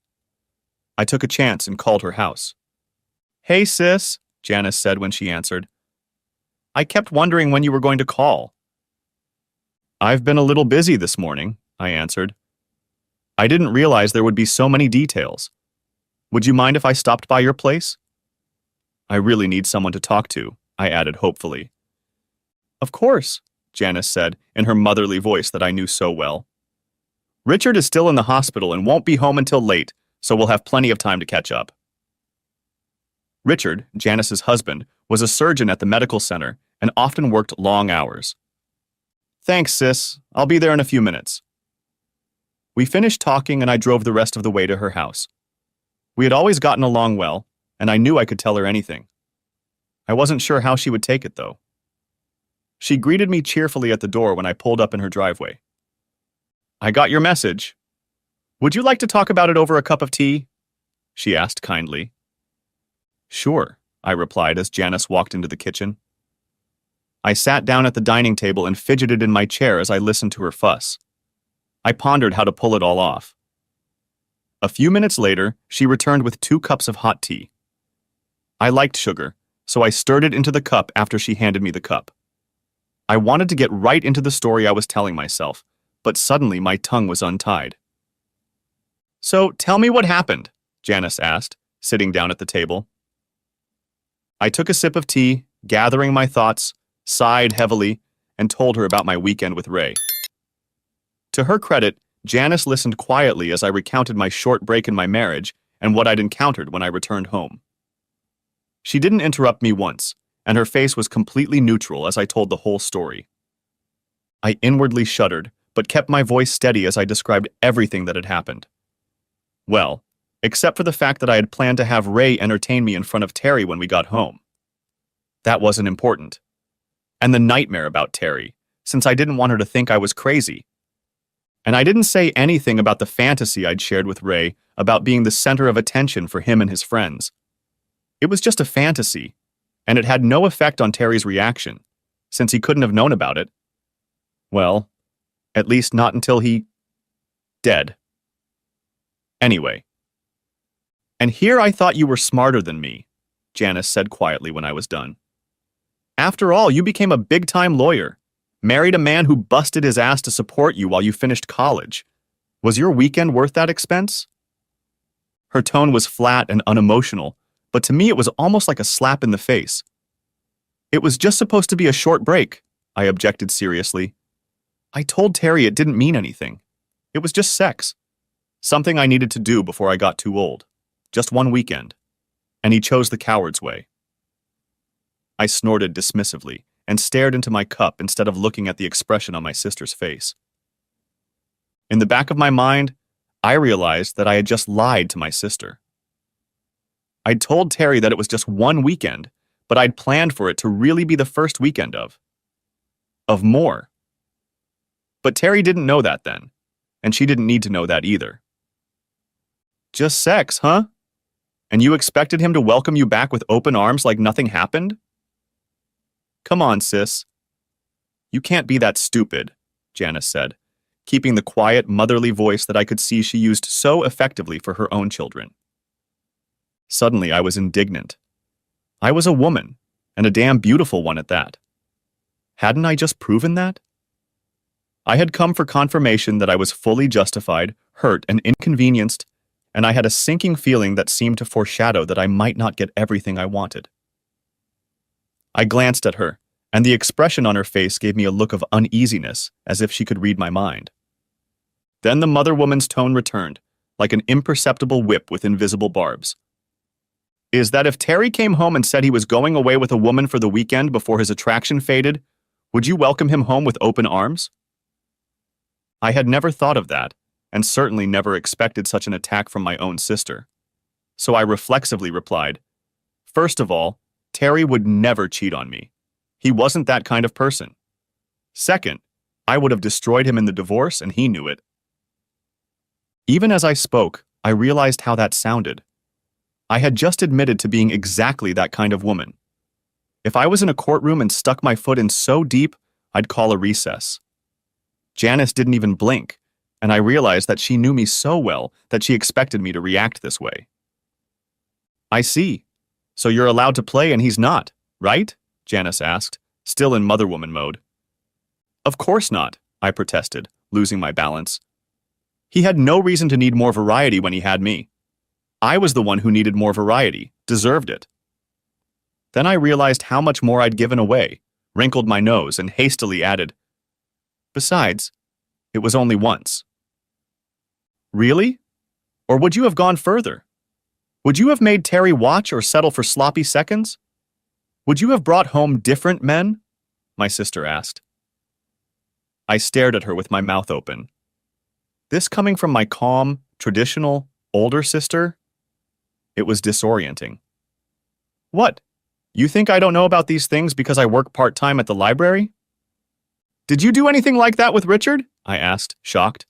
I took a chance and called her house. Hey, sis, Janice said when she answered. I kept wondering when you were going to call. I've been a little busy this morning, I answered. I didn't realize there would be so many details. Would you mind if I stopped by your place? I really need someone to talk to, I added hopefully. Of course, Janice said in her motherly voice that I knew so well. Richard is still in the hospital and won't be home until late, so we'll have plenty of time to catch up. Richard, Janice's husband, was a surgeon at the medical center and often worked long hours. Thanks, sis. I'll be there in a few minutes. We finished talking and I drove the rest of the way to her house. We had always gotten along well, and I knew I could tell her anything. I wasn't sure how she would take it, though. She greeted me cheerfully at the door when I pulled up in her driveway. I got your message. Would you like to talk about it over a cup of tea? She asked kindly. Sure, I replied as Janice walked into the kitchen. I sat down at the dining table and fidgeted in my chair as I listened to her fuss. I pondered how to pull it all off. A few minutes later, she returned with 2 cups of hot tea. I liked sugar, so I stirred it into the cup after she handed me the cup. I wanted to get right into the story I was telling myself, but suddenly my tongue was untied. So, tell me what happened, Janice asked, sitting down at the table. I took a sip of tea, gathering my thoughts, sighed heavily, and told her about my weekend with Ray. To her credit, Janice listened quietly as I recounted my short break in my marriage and what I'd encountered when I returned home. She didn't interrupt me once, and her face was completely neutral as I told the whole story. I inwardly shuddered, but kept my voice steady as I described everything that had happened. Well, except for the fact that I had planned to have Ray entertain me in front of Terry when we got home. That wasn't important. And the nightmare about Terry, since I didn't want her to think I was crazy. And I didn't say anything about the fantasy I'd shared with Ray about being the center of attention for him and his friends. It was just a fantasy, and it had no effect on Terry's reaction, since he couldn't have known about it. Well, at least not until he... dead. Anyway. And here I thought you were smarter than me, Janice said quietly when I was done. After all, you became a big-time lawyer, married a man who busted his ass to support you while you finished college. Was your weekend worth that expense? Her tone was flat and unemotional, but to me it was almost like a slap in the face. It was just supposed to be a short break, I objected seriously. I told Terry it didn't mean anything. It was just sex. Something I needed to do before I got too old. Just one weekend. And he chose the coward's way. I snorted dismissively and stared into my cup instead of looking at the expression on my sister's face. In the back of my mind, I realized that I had just lied to my sister. I'd told Terry that it was just one weekend, but I'd planned for it to really be the first weekend of more. But Terry didn't know that then, and she didn't need to know that either. Just sex, huh? And you expected him to welcome you back with open arms like nothing happened? Come on, sis. You can't be that stupid, Janice said, keeping the quiet, motherly voice that I could see she used so effectively for her own children. Suddenly, I was indignant. I was a woman, and a damn beautiful one at that. Hadn't I just proven that? I had come for confirmation that I was fully justified, hurt, and inconvenienced, and I had a sinking feeling that seemed to foreshadow that I might not get everything I wanted. I glanced at her, and the expression on her face gave me a look of uneasiness, as if she could read my mind. Then the mother woman's tone returned, like an imperceptible whip with invisible barbs. Is that if Terry came home and said he was going away with a woman for the weekend before his attraction faded, would you welcome him home with open arms? I had never thought of that, and certainly never expected such an attack from my own sister. So I reflexively replied, First of all, Terry would never cheat on me. He wasn't that kind of person. Second, I would have destroyed him in the divorce, and he knew it. Even as I spoke, I realized how that sounded. I had just admitted to being exactly that kind of woman. If I was in a courtroom and stuck my foot in so deep, I'd call a recess. Janice didn't even blink, and I realized that she knew me so well that she expected me to react this way. I see. So you're allowed to play and he's not, right? Janice asked, still in mother woman mode. Of course not, I protested, losing my balance. He had no reason to need more variety when he had me. I was the one who needed more variety, deserved it. Then I realized how much more I'd given away, wrinkled my nose, and hastily added, Besides, it was only once. Really? Or would you have gone further? Would you have made Terry watch or settle for sloppy seconds? Would you have brought home different men? My sister asked. I stared at her with my mouth open. This coming from my calm, traditional, older sister? It was disorienting. What? You think I don't know about these things because I work part-time at the library? Did you do anything like that with Richard? I asked, shocked.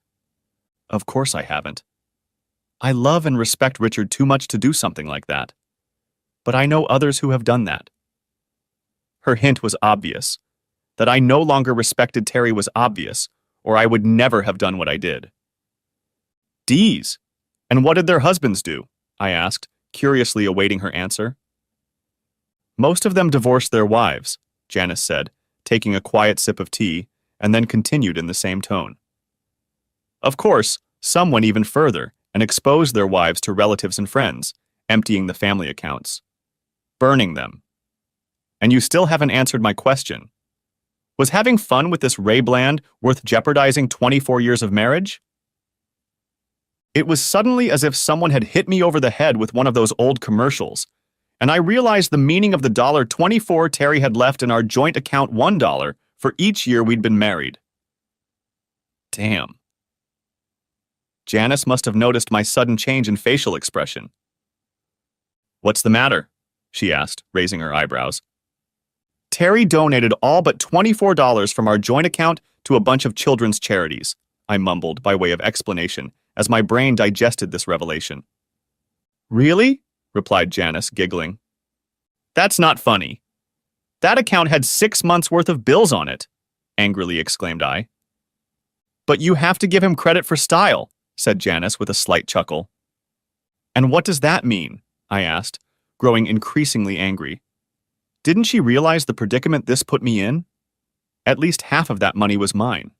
Of course I haven't. I love and respect Richard too much to do something like that. But I know others who have done that. Her hint was obvious. That I no longer respected Terry was obvious, or I would never have done what I did. D's. And what did their husbands do? I asked, curiously awaiting her answer. Most of them divorced their wives, Janice said, taking a quiet sip of tea, and then continued in the same tone. Of course, some went even further and exposed their wives to relatives and friends, emptying the family accounts. Burning them. And you still haven't answered my question. Was having fun with this Ray Bland worth jeopardizing 24 years of marriage? It was suddenly as if someone had hit me over the head with one of those old commercials, and I realized the meaning of the $24 Terry had left in our joint account $1 for each year we'd been married. Damn. Janice must have noticed my sudden change in facial expression. What's the matter? She asked, raising her eyebrows. Terry donated all but $24 from our joint account to a bunch of children's charities, I mumbled by way of explanation as my brain digested this revelation. Really? Replied Janice, giggling. That's not funny. That account had 6 months' worth of bills on it, angrily exclaimed I. But you have to give him credit for style, said Janice with a slight chuckle. And what does that mean? I asked, growing increasingly angry. Didn't she realize the predicament this put me in? At least half of that money was mine.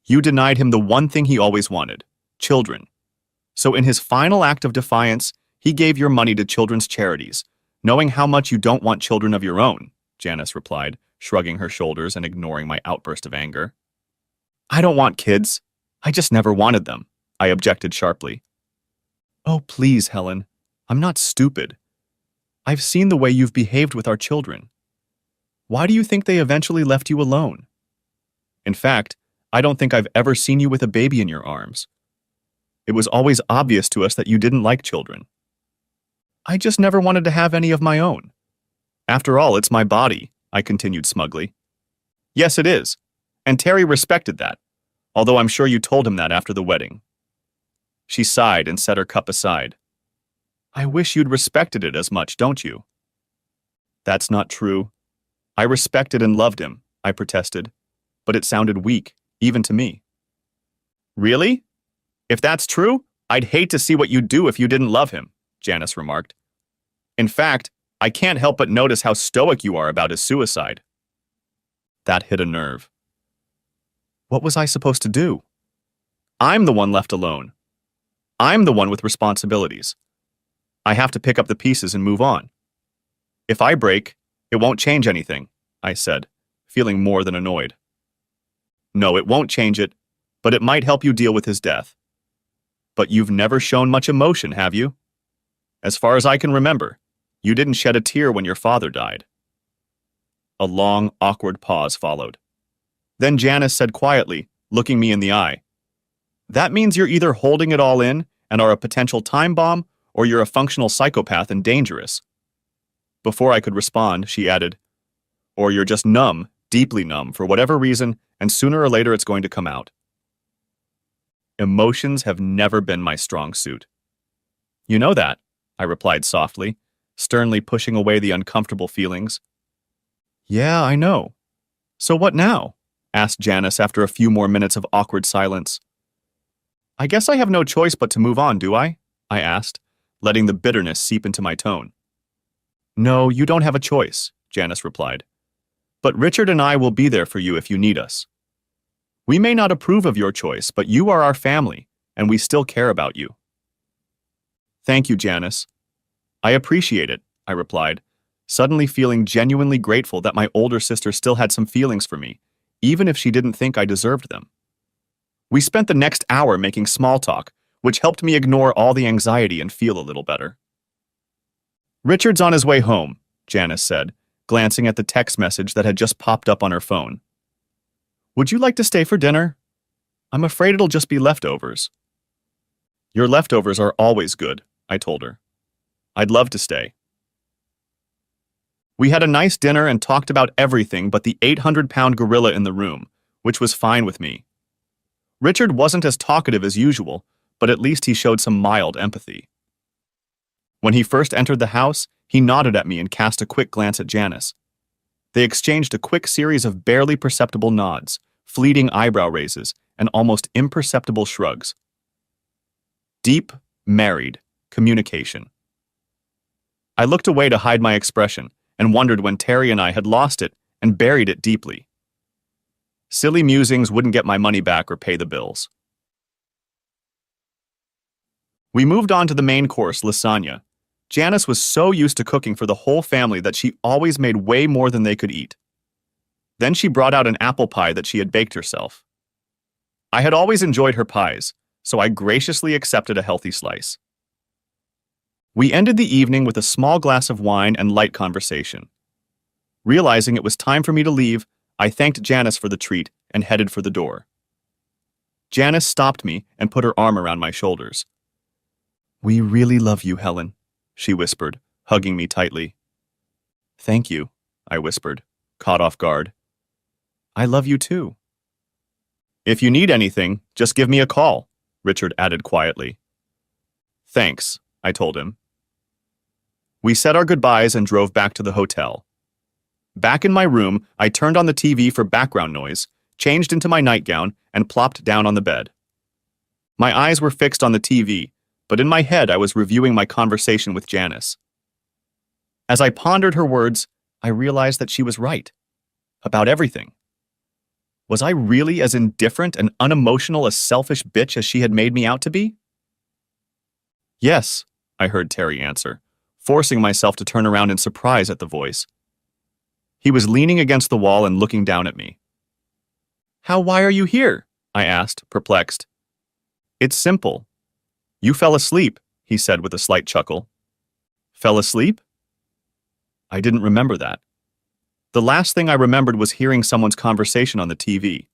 You denied him the one thing he always wanted, children. So in his final act of defiance, he gave your money to children's charities, knowing how much you don't want children of your own, Janice replied, shrugging her shoulders and ignoring my outburst of anger. I don't want kids. I just never wanted them, I objected sharply. Oh, please, Helen. I'm not stupid. I've seen the way you've behaved with our children. Why do you think they eventually left you alone? In fact, I don't think I've ever seen you with a baby in your arms. It was always obvious to us that you didn't like children. I just never wanted to have any of my own. After all, it's my body, I continued smugly. Yes, it is. And Terry respected that, although I'm sure you told him that after the wedding. She sighed and set her cup aside. I wish you'd respected it as much, don't you? That's not true. I respected and loved him, I protested, but it sounded weak, even to me. Really? If that's true, I'd hate to see what you'd do if you didn't love him, Janice remarked. In fact, I can't help but notice how stoic you are about his suicide. That hit a nerve. What was I supposed to do? I'm the one left alone. I'm the one with responsibilities. I have to pick up the pieces and move on. If I break, it won't change anything, I said, feeling more than annoyed. No, it won't change it, but it might help you deal with his death. But you've never shown much emotion, have you? As far as I can remember, you didn't shed a tear when your father died. A long, awkward pause followed. Then Janice said quietly, looking me in the eye, That means you're either holding it all in and are a potential time bomb, or you're a functional psychopath and dangerous. Before I could respond, she added, Or you're just numb, deeply numb, for whatever reason, and sooner or later it's going to come out. Emotions have never been my strong suit. You know that, I replied softly, sternly pushing away the uncomfortable feelings. Yeah, I know. So what now? Asked Janice after a few more minutes of awkward silence. I guess I have no choice but to move on, do I? I asked, letting the bitterness seep into my tone. No, you don't have a choice, Janice replied. But Richard and I will be there for you if you need us. We may not approve of your choice, but you are our family, and we still care about you. Thank you, Janice. I appreciate it, I replied, suddenly feeling genuinely grateful that my older sister still had some feelings for me, even if she didn't think I deserved them. We spent the next hour making small talk, which helped me ignore all the anxiety and feel a little better. Richard's on his way home, Janice said, glancing at the text message that had just popped up on her phone. Would you like to stay for dinner? I'm afraid it'll just be leftovers. Your leftovers are always good, I told her. I'd love to stay. We had a nice dinner and talked about everything but the 800-pound gorilla in the room, which was fine with me. Richard wasn't as talkative as usual, but at least he showed some mild empathy. When he first entered the house, he nodded at me and cast a quick glance at Janice. They exchanged a quick series of barely perceptible nods, fleeting eyebrow raises, and almost imperceptible shrugs. Deep, married communication. I looked away to hide my expression and wondered when Terry and I had lost it and buried it deeply. Silly musings wouldn't get my money back or pay the bills. We moved on to the main course, lasagna. Janice was so used to cooking for the whole family that she always made way more than they could eat. Then she brought out an apple pie that she had baked herself. I had always enjoyed her pies, so I graciously accepted a healthy slice. We ended the evening with a small glass of wine and light conversation. Realizing it was time for me to leave, I thanked Janice for the treat and headed for the door. Janice stopped me and put her arm around my shoulders. We really love you, Helen, she whispered, hugging me tightly. Thank you, I whispered, caught off guard. I love you too. If you need anything, just give me a call, Richard added quietly. Thanks, I told him. We said our goodbyes and drove back to the hotel. Back in my room, I turned on the TV for background noise, changed into my nightgown, and plopped down on the bed. My eyes were fixed on the TV, but in my head I was reviewing my conversation with Janice. As I pondered her words, I realized that she was right. About everything. Was I really as indifferent and unemotional a selfish bitch as she had made me out to be? Yes, I heard Terry answer, forcing myself to turn around in surprise at the voice. He was leaning against the wall and looking down at me. Why are you here? I asked, perplexed. It's simple. You fell asleep, he said with a slight chuckle. Fell asleep? I didn't remember that. The last thing I remembered was hearing someone's conversation on the TV.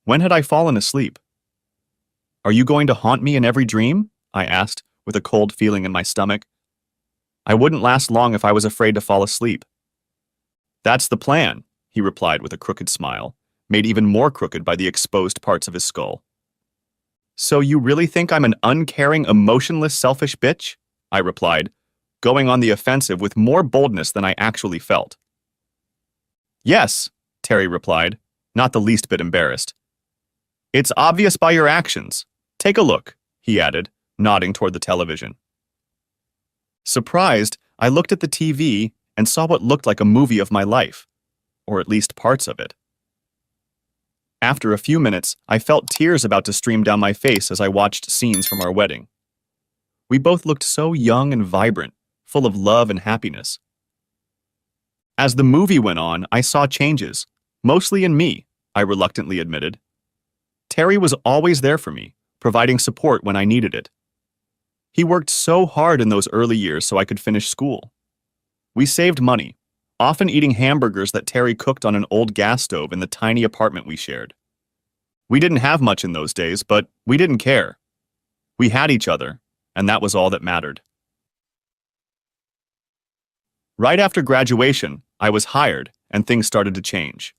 When had I fallen asleep? Are you going to haunt me in every dream? I asked, with a cold feeling in my stomach. I wouldn't last long if I was afraid to fall asleep. That's the plan, he replied with a crooked smile, made even more crooked by the exposed parts of his skull. So you really think I'm an uncaring, emotionless, selfish bitch? I replied, going on the offensive with more boldness than I actually felt. Yes, Terry replied, not the least bit embarrassed. It's obvious by your actions. Take a look, he added, nodding toward the television. Surprised, I looked at the TV and saw what looked like a movie of my life, or at least parts of it. After a few minutes, I felt tears about to stream down my face as I watched scenes from our wedding. We both looked so young and vibrant, full of love and happiness. As the movie went on, I saw changes, mostly in me, I reluctantly admitted. Terry was always there for me, providing support when I needed it. He worked so hard in those early years so I could finish school. We saved money, often eating hamburgers that Terry cooked on an old gas stove in the tiny apartment we shared. We didn't have much in those days, but we didn't care. We had each other, and that was all that mattered. Right after graduation, I was hired, and things started to change.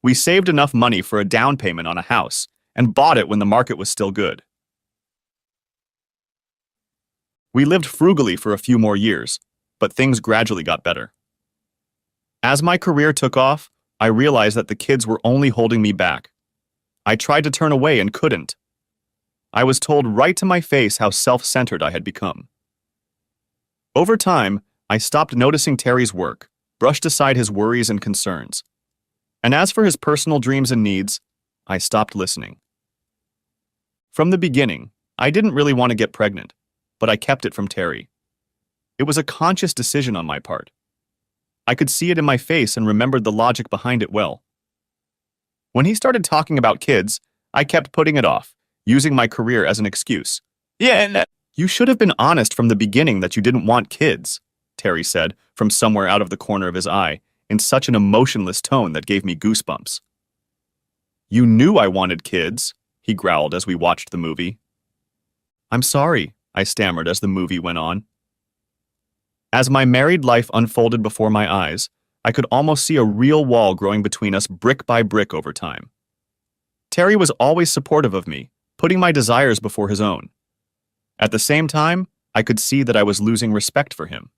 We saved enough money for a down payment on a house, and bought it when the market was still good. We lived frugally for a few more years, but things gradually got better. As my career took off, I realized that the kids were only holding me back. I tried to turn away and couldn't. I was told right to my face how self-centered I had become. Over time, I stopped noticing Terry's work, brushed aside his worries and concerns. And as for his personal dreams and needs, I stopped listening. From the beginning, I didn't really want to get pregnant, but I kept it from Terry. It was a conscious decision on my part. I could see it in my face and remembered the logic behind it well. When he started talking about kids, I kept putting it off, using my career as an excuse. You should have been honest from the beginning that you didn't want kids, Terry said from somewhere out of the corner of his eye, in such an emotionless tone that gave me goosebumps. You knew I wanted kids, he growled as we watched the movie. I'm sorry, I stammered as the movie went on. As my married life unfolded before my eyes, I could almost see a real wall growing between us brick by brick over time. Terry was always supportive of me, putting my desires before his own. At the same time, I could see that I was losing respect for him.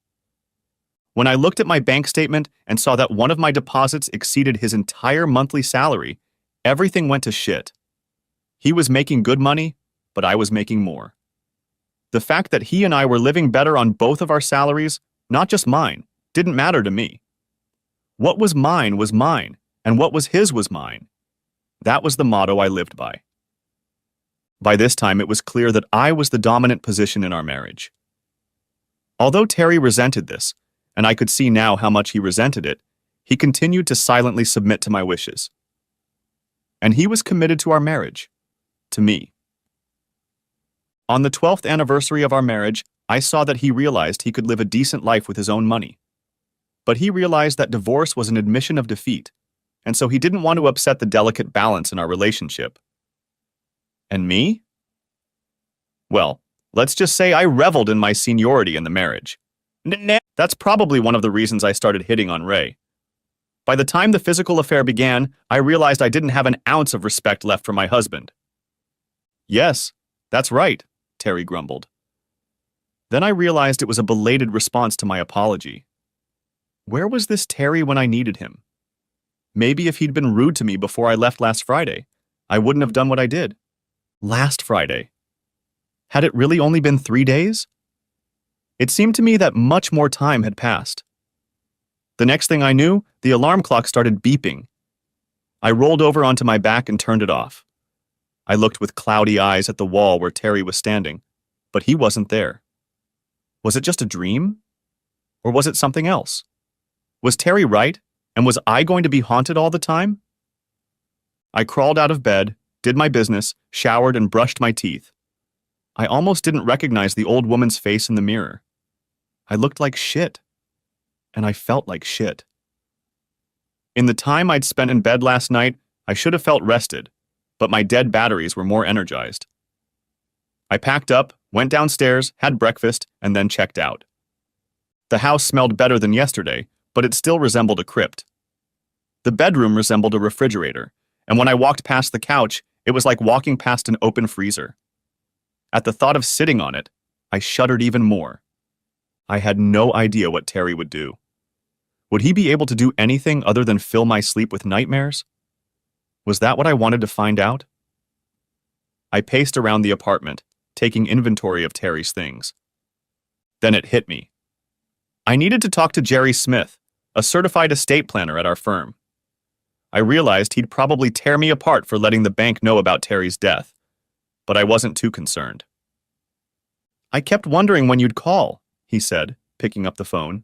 When I looked at my bank statement and saw that one of my deposits exceeded his entire monthly salary, everything went to shit. He was making good money, but I was making more. The fact that he and I were living better on both of our salaries, not just mine, didn't matter to me. What was mine, and what was his was mine. That was the motto I lived by. By this time, it was clear that I was the dominant position in our marriage. Although Terry resented this, and I could see now how much he resented it, he continued to silently submit to my wishes. And he was committed to our marriage, to me. On the 12th anniversary of our marriage, I saw that he realized he could live a decent life with his own money. But he realized that divorce was an admission of defeat, and so he didn't want to upset the delicate balance in our relationship. And me? Well, let's just say I reveled in my seniority in the marriage. That's probably one of the reasons I started hitting on Ray. By the time the physical affair began, I realized I didn't have an ounce of respect left for my husband. Yes, that's right, Terry grumbled. Then I realized it was a belated response to my apology. Where was this Terry when I needed him? Maybe if he'd been rude to me before I left last Friday, I wouldn't have done what I did. Last Friday. Had it really only been 3 days? It seemed to me that much more time had passed. The next thing I knew, the alarm clock started beeping. I rolled over onto my back and turned it off. I looked with cloudy eyes at the wall where Terry was standing, but he wasn't there. Was it just a dream? Or was it something else? Was Terry right, and was I going to be haunted all the time? I crawled out of bed, did my business, showered, and brushed my teeth. I almost didn't recognize the old woman's face in the mirror. I looked like shit. And I felt like shit. In the time I'd spent in bed last night, I should have felt rested, but my dead batteries were more energized. I packed up, went downstairs, had breakfast, and then checked out. The house smelled better than yesterday, but it still resembled a crypt. The bedroom resembled a refrigerator, and when I walked past the couch, it was like walking past an open freezer. At the thought of sitting on it, I shuddered even more. I had no idea what Terry would do. Would he be able to do anything other than fill my sleep with nightmares? Was that what I wanted to find out? I paced around the apartment, taking inventory of Terry's things. Then it hit me. I needed to talk to Jerry Smith, a certified estate planner at our firm. I realized he'd probably tear me apart for letting the bank know about Terry's death, but I wasn't too concerned. "I kept wondering when you'd call," he said, picking up the phone.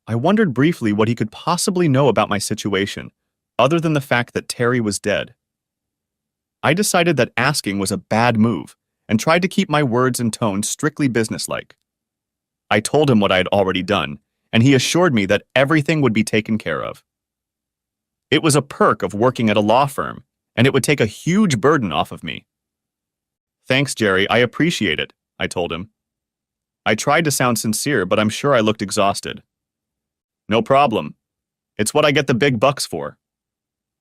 I wondered briefly what he could possibly know about my situation, other than the fact that Terry was dead. I decided that asking was a bad move, and tried to keep my words and tone strictly businesslike. I told him what I had already done, and he assured me that everything would be taken care of. It was a perk of working at a law firm, and it would take a huge burden off of me. "Thanks, Jerry, I appreciate it," I told him. I tried to sound sincere, but I'm sure I looked exhausted. "No problem. It's what I get the big bucks for.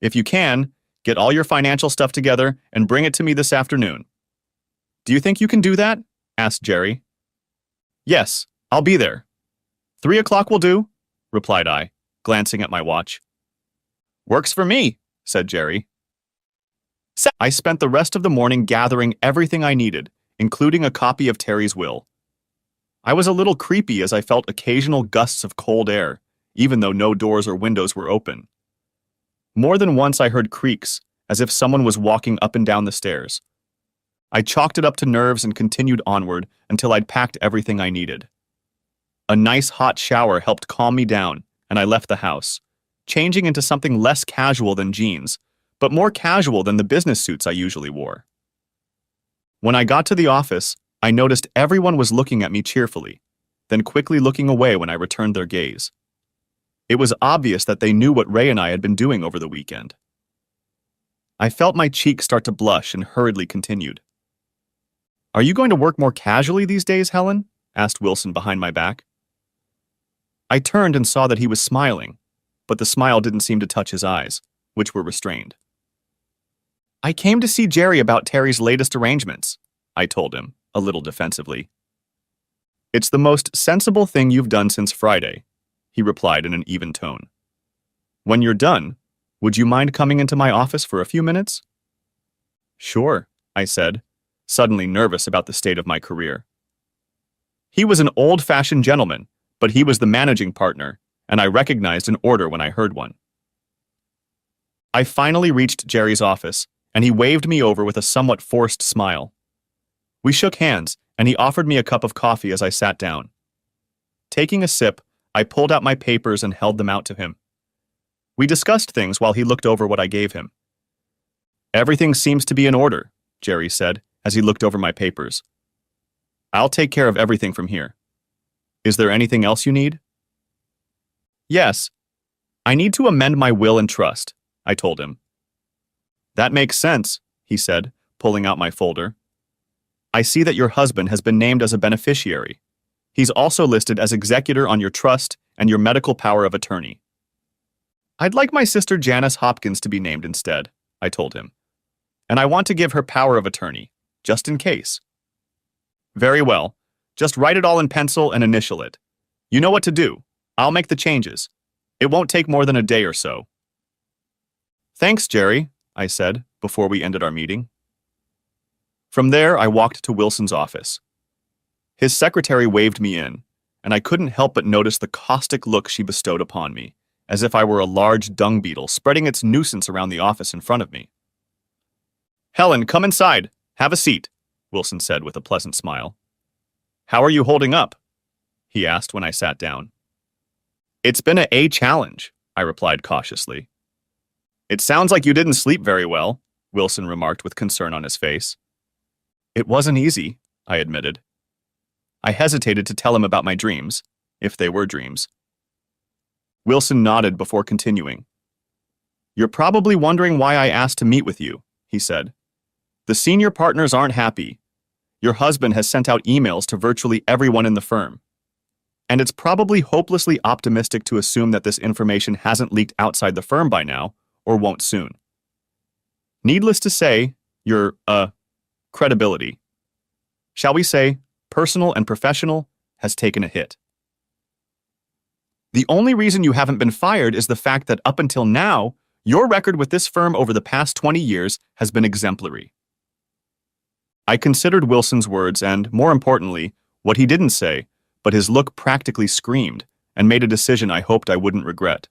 If you can, get all your financial stuff together and bring it to me this afternoon." "Do you think you can do that?" asked Jerry. "Yes, I'll be there. 3 o'clock will do," replied I, glancing at my watch. "Works for me," said Jerry. I spent the rest of the morning gathering everything I needed, including a copy of Terry's will. I was a little creepy as I felt occasional gusts of cold air, even though no doors or windows were open. More than once I heard creaks, as if someone was walking up and down the stairs. I chalked it up to nerves and continued onward until I'd packed everything I needed. A nice hot shower helped calm me down, and I left the house, changing into something less casual than jeans, but more casual than the business suits I usually wore. When I got to the office, I noticed everyone was looking at me cheerfully, then quickly looking away when I returned their gaze. It was obvious that they knew what Ray and I had been doing over the weekend. I felt my cheeks start to blush and hurriedly continued. "Are you going to work more casually these days, Helen?" asked Wilson behind my back. I turned and saw that he was smiling, but the smile didn't seem to touch his eyes, which were restrained. "I came to see Jerry about Terry's latest arrangements," I told him, a little defensively. "It's the most sensible thing you've done since Friday," he replied in an even tone. "When you're done, would you mind coming into my office for a few minutes?" "Sure," I said, suddenly nervous about the state of my career. He was an old-fashioned gentleman, but he was the managing partner, and I recognized an order when I heard one. I finally reached Jerry's office, and he waved me over with a somewhat forced smile. We shook hands, and he offered me a cup of coffee as I sat down. Taking a sip, I pulled out my papers and held them out to him. We discussed things while he looked over what I gave him. "Everything seems to be in order," Jerry said, as he looked over my papers. "I'll take care of everything from here. Is there anything else you need?" "Yes. I need to amend my will and trust," I told him. "That makes sense," he said, pulling out my folder. "I see that your husband has been named as a beneficiary. He's also listed as executor on your trust and your medical power of attorney." "I'd like my sister Janice Hopkins to be named instead," I told him. "And I want to give her power of attorney, just in case." "Very well. Just write it all in pencil and initial it. You know what to do. I'll make the changes. It won't take more than a day or so." "Thanks, Jerry," I said, before we ended our meeting. From there, I walked to Wilson's office. His secretary waved me in, and I couldn't help but notice the caustic look she bestowed upon me, as if I were a large dung beetle spreading its nuisance around the office in front of me. "Helen, come inside. Have a seat," Wilson said with a pleasant smile. "How are you holding up?" he asked when I sat down. "It's been a challenge," I replied cautiously. "It sounds like you didn't sleep very well," Wilson remarked with concern on his face. "It wasn't easy," I admitted. I hesitated to tell him about my dreams, if they were dreams. Wilson nodded before continuing. "You're probably wondering why I asked to meet with you," he said. "The senior partners aren't happy. Your husband has sent out emails to virtually everyone in the firm. And it's probably hopelessly optimistic to assume that this information hasn't leaked outside the firm by now, or won't soon. Needless to say, your, credibility, shall we say, personal and professional, has taken a hit. The only reason you haven't been fired is the fact that up until now, your record with this firm over the past 20 years has been exemplary." I considered Wilson's words and, more importantly, what he didn't say, but his look practically screamed, and made a decision I hoped I wouldn't regret.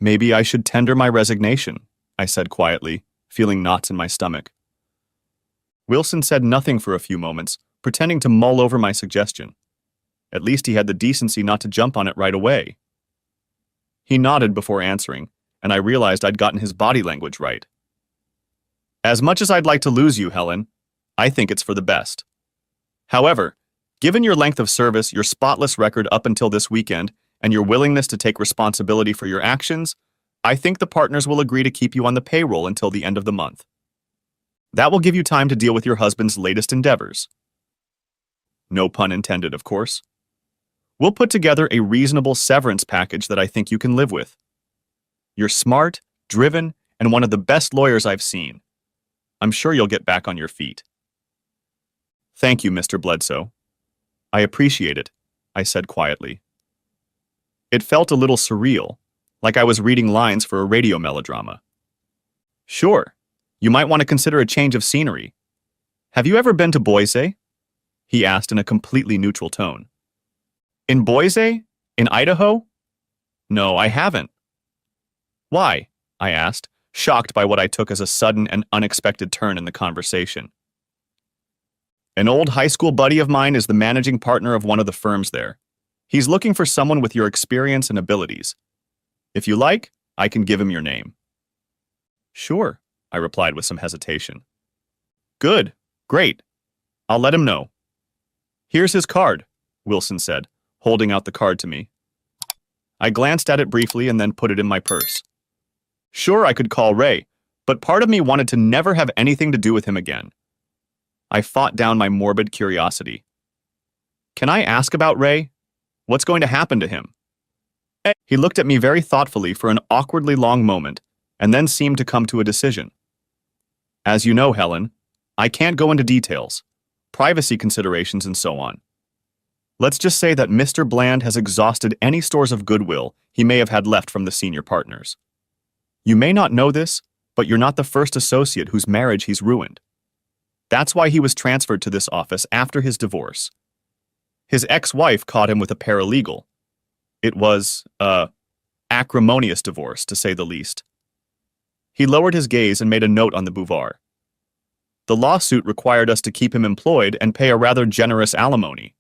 "Maybe I should tender my resignation," I said quietly, feeling knots in my stomach. Wilson said nothing for a few moments, pretending to mull over my suggestion. At least he had the decency not to jump on it right away. He nodded before answering, and I realized I'd gotten his body language right. "As much as I'd like to lose you, Helen, I think it's for the best. However, given your length of service, your spotless record up until this weekend, and your willingness to take responsibility for your actions, I think the partners will agree to keep you on the payroll until the end of the month. That will give you time to deal with your husband's latest endeavors. No pun intended, of course. We'll put together a reasonable severance package that I think you can live with. You're smart, driven, and one of the best lawyers I've seen. I'm sure you'll get back on your feet." "Thank you, Mr. Bledsoe. I appreciate it," I said quietly. It felt a little surreal, like I was reading lines for a radio melodrama. "Sure, you might want to consider a change of scenery. Have you ever been to Boise?" he asked in a completely neutral tone. "In Boise? In Idaho?" "No, I haven't." "Why?" I asked, shocked by what I took as a sudden and unexpected turn in the conversation. "An old high school buddy of mine is the managing partner of one of the firms there. He's looking for someone with your experience and abilities. If you like, I can give him your name." "Sure," I replied with some hesitation. "Good. Great. I'll let him know." "Here's his card," Wilson said, holding out the card to me. I glanced at it briefly and then put it in my purse. Sure, I could call Ray, but part of me wanted to never have anything to do with him again. I fought down my morbid curiosity. "Can I ask about Ray? What's going to happen to him?" He looked at me very thoughtfully for an awkwardly long moment, and then seemed to come to a decision. "As you know, Helen, I can't go into details, privacy considerations and so on. Let's just say that Mr. Bland has exhausted any stores of goodwill he may have had left from the senior partners. You may not know this, but you're not the first associate whose marriage he's ruined. That's why he was transferred to this office after his divorce. His ex-wife caught him with a paralegal. It was, acrimonious divorce, to say the least." He lowered his gaze and made a note on the bouvoir. "The lawsuit required us to keep him employed and pay a rather generous alimony."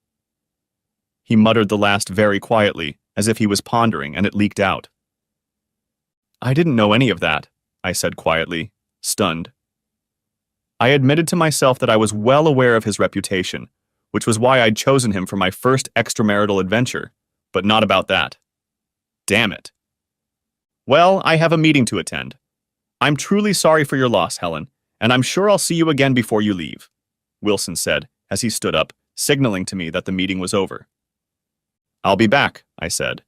He muttered the last very quietly, as if he was pondering, and it leaked out. "I didn't know any of that," I said quietly, stunned. I admitted to myself that I was well aware of his reputation, which was why I'd chosen him for my first extramarital adventure, but not about that. Damn it. "Well, I have a meeting to attend. I'm truly sorry for your loss, Helen, and I'm sure I'll see you again before you leave," Wilson said as he stood up, signaling to me that the meeting was over. "I'll be back," I said.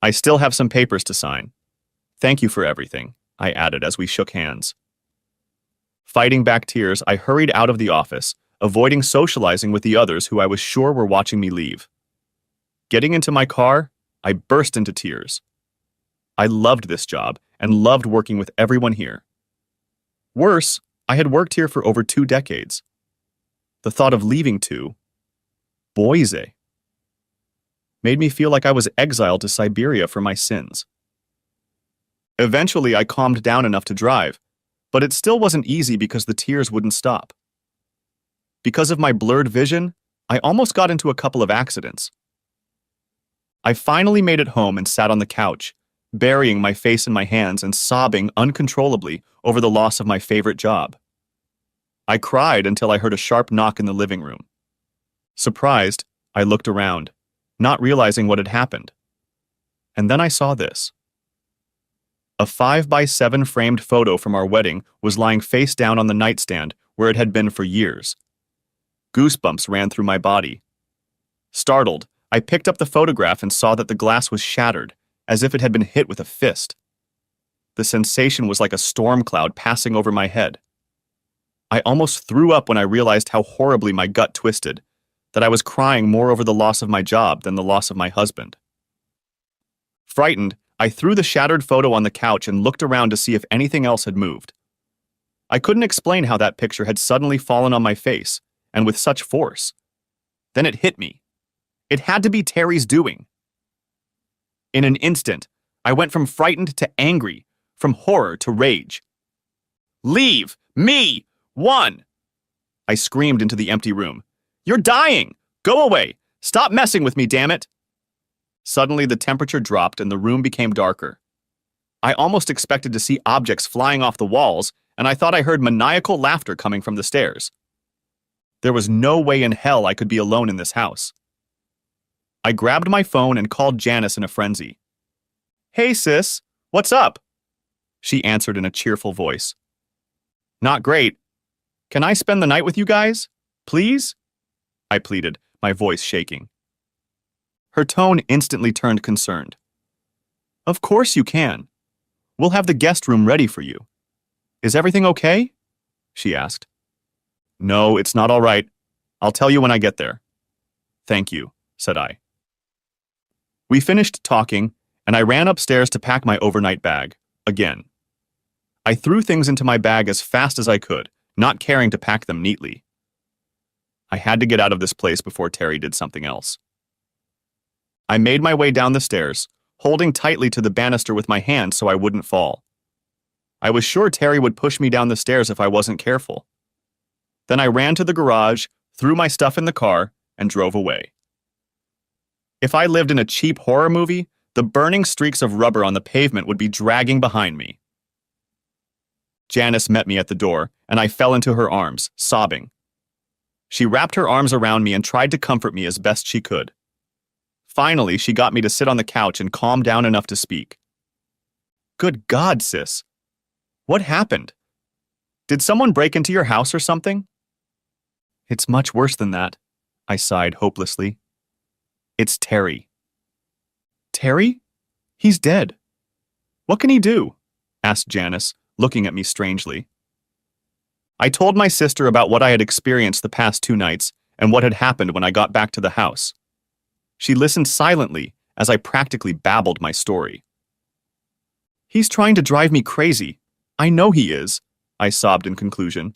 "I still have some papers to sign. Thank you for everything," I added as we shook hands. Fighting back tears, I hurried out of the office, avoiding socializing with the others who I was sure were watching me leave. Getting into my car, I burst into tears. I loved this job and loved working with everyone here. Worse, I had worked here for over 2 decades. The thought of leaving too, Boise. Made me feel like I was exiled to Siberia for my sins. Eventually, I calmed down enough to drive, but it still wasn't easy because the tears wouldn't stop. Because of my blurred vision, I almost got into a couple of accidents. I finally made it home and sat on the couch, burying my face in my hands and sobbing uncontrollably over the loss of my favorite job. I cried until I heard a sharp knock in the living room. Surprised, I looked around, not realizing what had happened. And then I saw this. A 5x7 framed photo from our wedding was lying face down on the nightstand where it had been for years. Goosebumps ran through my body. Startled, I picked up the photograph and saw that the glass was shattered, as if it had been hit with a fist. The sensation was like a storm cloud passing over my head. I almost threw up when I realized how horribly my gut twisted, that I was crying more over the loss of my job than the loss of my husband. Frightened, I threw the shattered photo on the couch and looked around to see if anything else had moved. I couldn't explain how that picture had suddenly fallen on my face, and with such force. Then it hit me. It had to be Terry's doing. In an instant, I went from frightened to angry, from horror to rage. "Leave me! One!" I screamed into the empty room. "You're dying! Go away! Stop messing with me, damn it!" Suddenly, the temperature dropped and the room became darker. I almost expected to see objects flying off the walls, and I thought I heard maniacal laughter coming from the stairs. There was no way in hell I could be alone in this house. I grabbed my phone and called Janice in a frenzy. "Hey, sis, what's up?" She answered in a cheerful voice. "Not great. Can I spend the night with you guys? Please?" I pleaded, my voice shaking. Her tone instantly turned concerned. "Of course you can. We'll have the guest room ready for you. Is everything okay?" she asked. "No, it's not all right. I'll tell you when I get there." "Thank you," said I. We finished talking, and I ran upstairs to pack my overnight bag, again. I threw things into my bag as fast as I could, not caring to pack them neatly. I had to get out of this place before Terry did something else. I made my way down the stairs, holding tightly to the banister with my hand so I wouldn't fall. I was sure Terry would push me down the stairs if I wasn't careful. Then I ran to the garage, threw my stuff in the car, and drove away. If I lived in a cheap horror movie, the burning streaks of rubber on the pavement would be dragging behind me. Janice met me at the door, and I fell into her arms, sobbing. She wrapped her arms around me and tried to comfort me as best she could. Finally, she got me to sit on the couch and calm down enough to speak. "Good God, sis. What happened? Did someone break into your house or something?" "It's much worse than that," I sighed hopelessly. "It's Terry." "Terry? He's dead. What can he do?" asked Janice, looking at me strangely. I told my sister about what I had experienced the past 2 nights and what had happened when I got back to the house. She listened silently as I practically babbled my story. "He's trying to drive me crazy. I know he is," I sobbed in conclusion.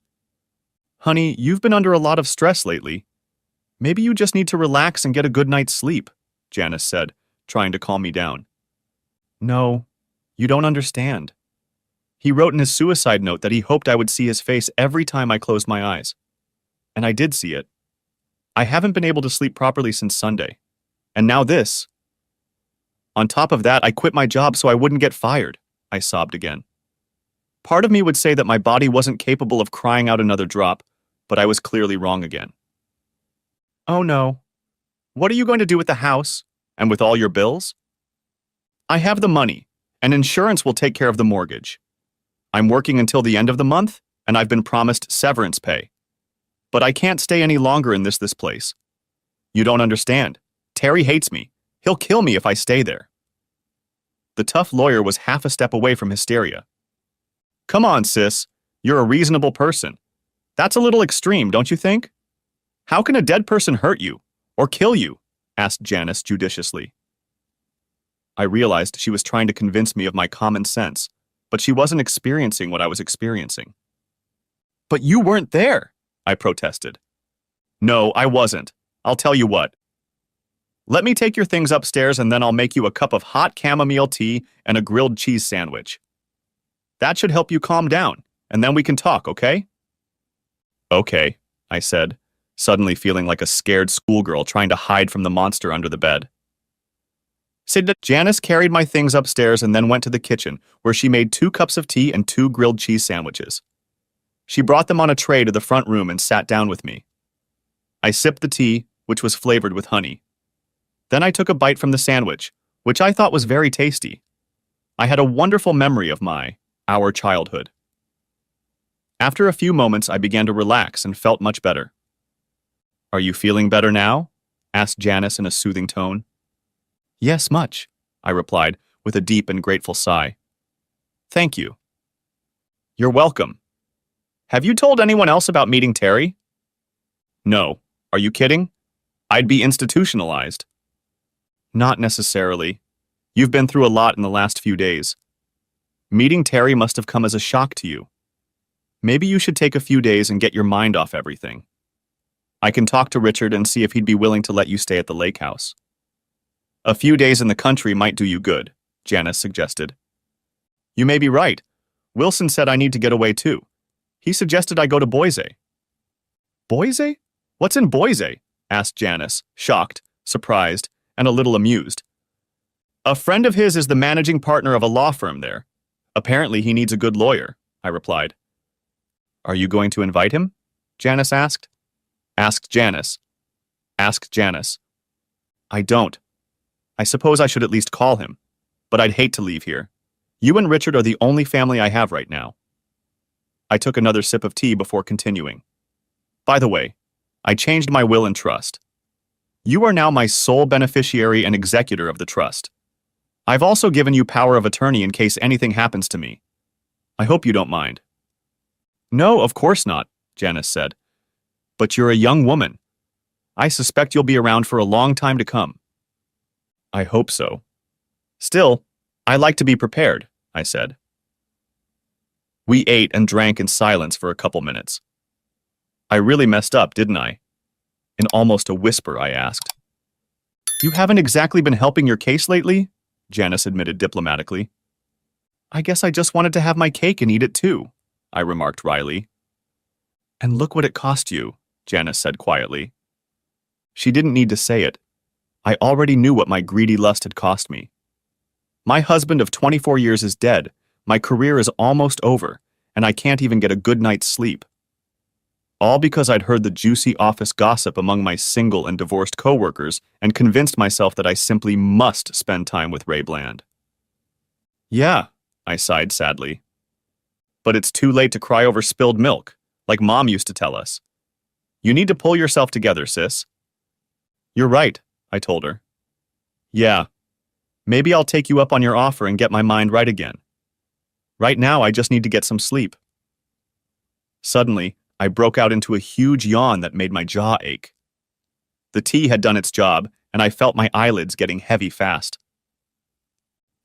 "Honey, you've been under a lot of stress lately. Maybe you just need to relax and get a good night's sleep," Janice said, trying to calm me down. "No, you don't understand. He wrote in his suicide note that he hoped I would see his face every time I closed my eyes. And I did see it. I haven't been able to sleep properly since Sunday. And now this. On top of that, I quit my job so I wouldn't get fired," I sobbed again. Part of me would say that my body wasn't capable of crying out another drop, but I was clearly wrong again. "Oh no. What are you going to do with the house? And with all your bills?" "I have the money, and insurance will take care of the mortgage. I'm working until the end of the month, and I've been promised severance pay. But I can't stay any longer in this place. You don't understand. Terry hates me. He'll kill me if I stay there." The tough lawyer was half a step away from hysteria. "Come on, sis. You're a reasonable person. That's a little extreme, don't you think? How can a dead person hurt you? Or kill you?" asked Janice judiciously. I realized she was trying to convince me of my common sense, but she wasn't experiencing what I was experiencing. "But you weren't there," I protested. "No, I wasn't. I'll tell you what. Let me take your things upstairs and then I'll make you a cup of hot chamomile tea and a grilled cheese sandwich. That should help you calm down, and then we can talk, okay? Okay, I said, suddenly feeling like a scared schoolgirl trying to hide from the monster under the bed. Janice carried my things upstairs and then went to the kitchen, where she made 2 cups of tea and 2 grilled cheese sandwiches. She brought them on a tray to the front room and sat down with me. I sipped the tea, which was flavored with honey. Then I took a bite from the sandwich, which I thought was very tasty. I had a wonderful memory of our childhood. After a few moments, I began to relax and felt much better. Are you feeling better now? Asked Janice in a soothing tone. Yes, much, I replied with a deep and grateful sigh. Thank you. You're welcome. Have you told anyone else about meeting Terry? No. Are you kidding? I'd be institutionalized. Not necessarily. You've been through a lot in the last few days. Meeting Terry must have come as a shock to you. Maybe you should take a few days and get your mind off everything. I can talk to Richard and see if he'd be willing to let you stay at the lake house. A few days in the country might do you good, Janice suggested. You may be right. Wilson said I need to get away too. He suggested I go to Boise. Boise? What's in Boise? Asked Janice, shocked, surprised, and a little amused. A friend of his is the managing partner of a law firm there. Apparently he needs a good lawyer, I replied. Are you going to invite him? Janice asked. Asked Janice. I don't. I suppose I should at least call him, but I'd hate to leave here. You and Richard are the only family I have right now. I took another sip of tea before continuing. By the way, I changed my will and trust. You are now my sole beneficiary and executor of the trust. I've also given you power of attorney in case anything happens to me. I hope you don't mind. No, of course not, Janice said. But you're a young woman. I suspect you'll be around for a long time to come. I hope so. Still, I like to be prepared, I said. We ate and drank in silence for a couple minutes. I really messed up, didn't I? In almost a whisper, I asked. You haven't exactly been helping your case lately? Janice admitted diplomatically. I guess I just wanted to have my cake and eat it too, I remarked wryly. And look what it cost you, Janice said quietly. She didn't need to say it. I already knew what my greedy lust had cost me. My husband of 24 years is dead, my career is almost over, and I can't even get a good night's sleep. All because I'd heard the juicy office gossip among my single and divorced coworkers and convinced myself that I simply must spend time with Ray Bland. Yeah, I sighed sadly. But it's too late to cry over spilled milk, like Mom used to tell us. You need to pull yourself together, sis. You're right, I told her. Yeah, maybe I'll take you up on your offer and get my mind right again. Right now, I just need to get some sleep. Suddenly, I broke out into a huge yawn that made my jaw ache. The tea had done its job, and I felt my eyelids getting heavy fast.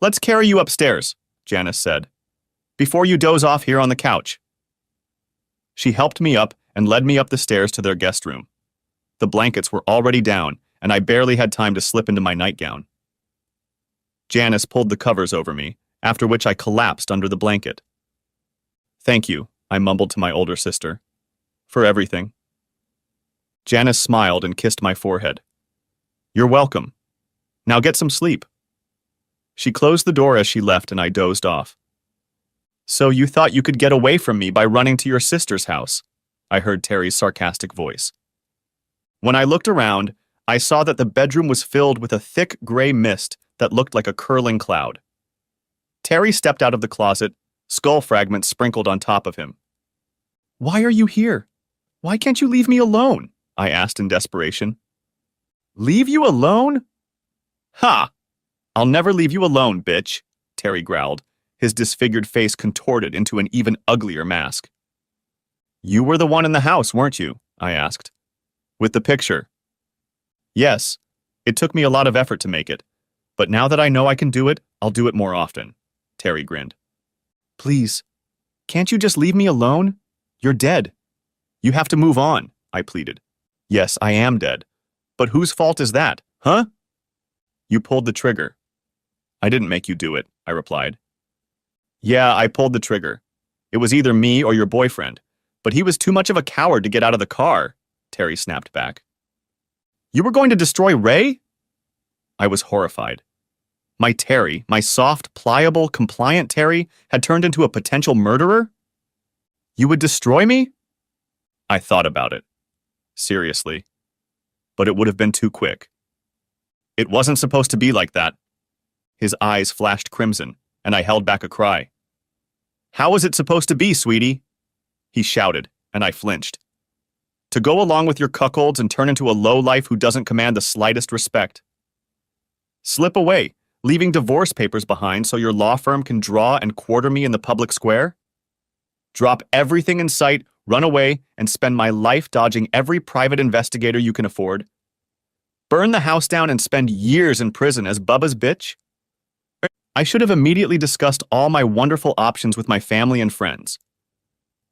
Let's carry you upstairs, Janice said, before you doze off here on the couch. She helped me up and led me up the stairs to their guest room. The blankets were already down, and I barely had time to slip into my nightgown. Janice pulled the covers over me, after which I collapsed under the blanket. Thank you, I mumbled to my older sister. For everything. Janice smiled and kissed my forehead. You're welcome. Now get some sleep. She closed the door as she left and I dozed off. So you thought you could get away from me by running to your sister's house? I heard Terry's sarcastic voice. When I looked around, I saw that the bedroom was filled with a thick gray mist that looked like a curling cloud. Terry stepped out of the closet, skull fragments sprinkled on top of him. Why are you here? Why can't you leave me alone? I asked in desperation. Leave you alone? Ha! I'll never leave you alone, bitch, Terry growled, his disfigured face contorted into an even uglier mask. You were the one in the house, weren't you? I asked. With the picture. Yes, it took me a lot of effort to make it, but now that I know I can do it, I'll do it more often, Terry grinned. Please, can't you just leave me alone? You're dead. You have to move on, I pleaded. Yes, I am dead, But whose fault is that, huh? You pulled the trigger. I didn't make you do it, I replied. Yeah, I pulled the trigger. It was either me or your boyfriend, but he was too much of a coward to get out of the car, Terry snapped back. You were going to destroy Ray? I was horrified. My Terry, my soft, pliable, compliant Terry, had turned into a potential murderer? You would destroy me? I thought about it. Seriously. But it would have been too quick. It wasn't supposed to be like that. His eyes flashed crimson, and I held back a cry. How was it supposed to be, sweetie? He shouted, and I flinched. To go along with your cuckolds and turn into a lowlife who doesn't command the slightest respect. Slip away, leaving divorce papers behind so your law firm can draw and quarter me in the public square? Drop everything in sight, run away, and spend my life dodging every private investigator you can afford? Burn the house down and spend years in prison as Bubba's bitch? I should have immediately discussed all my wonderful options with my family and friends.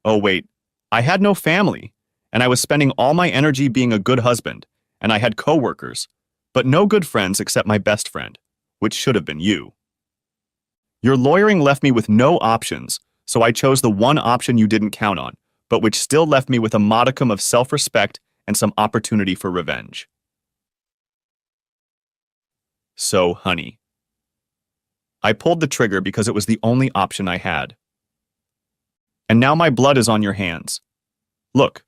Oh wait, I had no family, and I was spending all my energy being a good husband, and I had coworkers, but no good friends except my best friend, which should have been you. Your lawyering left me with no options, so I chose the one option you didn't count on, but which still left me with a modicum of self-respect and some opportunity for revenge. So, honey. I pulled the trigger because it was the only option I had. And now my blood is on your hands. Look.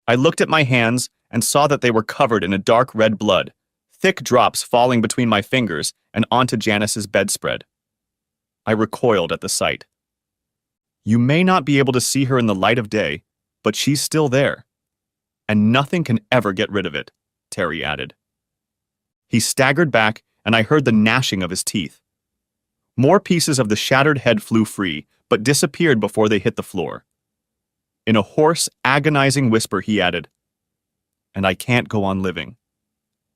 I looked at my hands and saw that they were covered in a dark red blood, thick drops falling between my fingers and onto Janice's bedspread. I recoiled at the sight. You may not be able to see her in the light of day, but she's still there. And nothing can ever get rid of it, Terry added. He staggered back, and I heard the gnashing of his teeth. More pieces of the shattered head flew free, but disappeared before they hit the floor. In a hoarse, agonizing whisper, he added, And I can't go on living.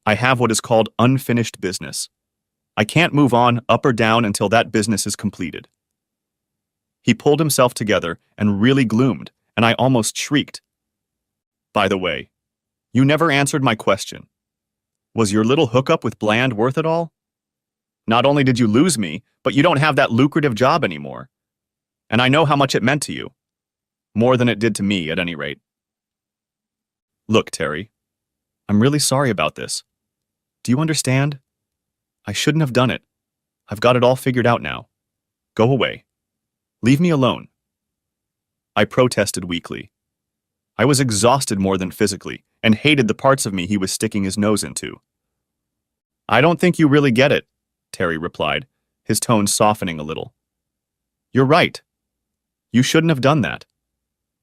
I have what is called unfinished business. I can't move on, up or down, until that business is completed. He pulled himself together and really gloomed, and I almost shrieked. By the way, you never answered my question. Was your little hookup with Bland worth it all? Not only did you lose me, but you don't have that lucrative job anymore. And I know how much it meant to you. More than it did to me, at any rate. Look, Terry, I'm really sorry about this. Do you understand? I shouldn't have done it. I've got it all figured out now. Go away. Leave me alone. I protested weakly. I was exhausted more than physically, and hated the parts of me he was sticking his nose into. I don't think you really get it, Terry replied, his tone softening a little. You're right. You shouldn't have done that.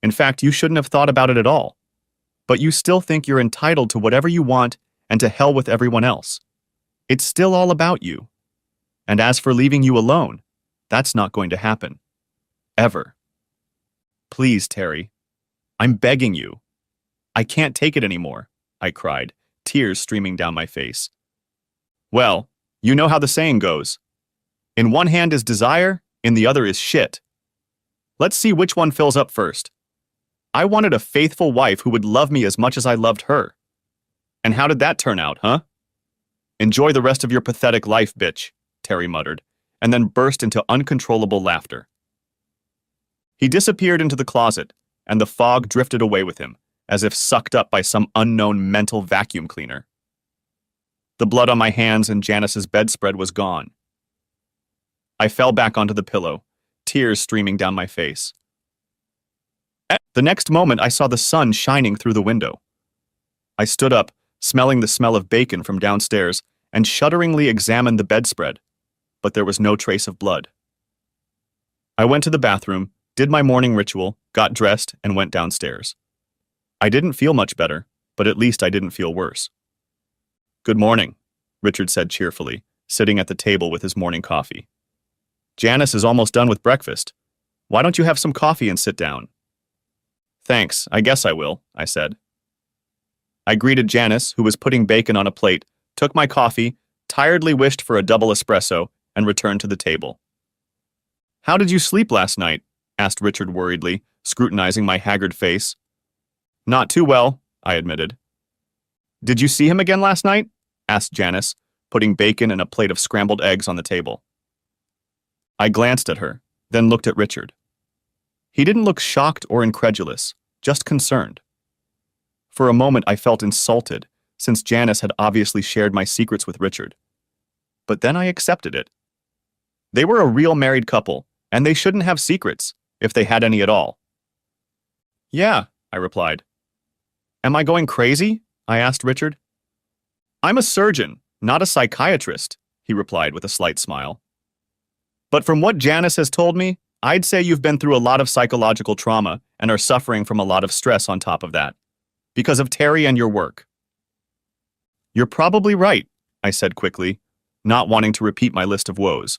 In fact, you shouldn't have thought about it at all. But you still think you're entitled to whatever you want and to hell with everyone else. It's still all about you. And as for leaving you alone, that's not going to happen. Ever. Please, Terry. I'm begging you. I can't take it anymore, I cried, tears streaming down my face. Well, you know how the saying goes. In one hand is desire, in the other is shit. Let's see which one fills up first. I wanted a faithful wife who would love me as much as I loved her. And how did that turn out, huh? Enjoy the rest of your pathetic life, bitch, Terry muttered, and then burst into uncontrollable laughter. He disappeared into the closet, and the fog drifted away with him, as if sucked up by some unknown mental vacuum cleaner. The blood on my hands and Janice's bedspread was gone. I fell back onto the pillow, tears streaming down my face. The next moment, I saw the sun shining through the window. I stood up, smelling the smell of bacon from downstairs, and shudderingly examined the bedspread, but there was no trace of blood. I went to the bathroom, did my morning ritual, got dressed, and went downstairs. I didn't feel much better, but at least I didn't feel worse. Good morning, Richard said cheerfully, sitting at the table with his morning coffee. Janice is almost done with breakfast. Why don't you have some coffee and sit down? Thanks, I guess I will, I said. I greeted Janice, who was putting bacon on a plate, took my coffee, tiredly wished for a double espresso, and returned to the table. How did you sleep last night? Asked Richard worriedly, scrutinizing my haggard face. Not too well, I admitted. Did you see him again last night? Asked Janice, putting bacon and a plate of scrambled eggs on the table. I glanced at her, then looked at Richard. He didn't look shocked or incredulous, just concerned. For a moment I felt insulted, since Janice had obviously shared my secrets with Richard. But then I accepted it. They were a real married couple, and they shouldn't have secrets, if they had any at all. Yeah, I replied. Am I going crazy? I asked Richard. I'm a surgeon, not a psychiatrist, he replied with a slight smile. But from what Janice has told me, I'd say you've been through a lot of psychological trauma and are suffering from a lot of stress on top of that, because of Terry and your work. You're probably right, I said quickly, not wanting to repeat my list of woes.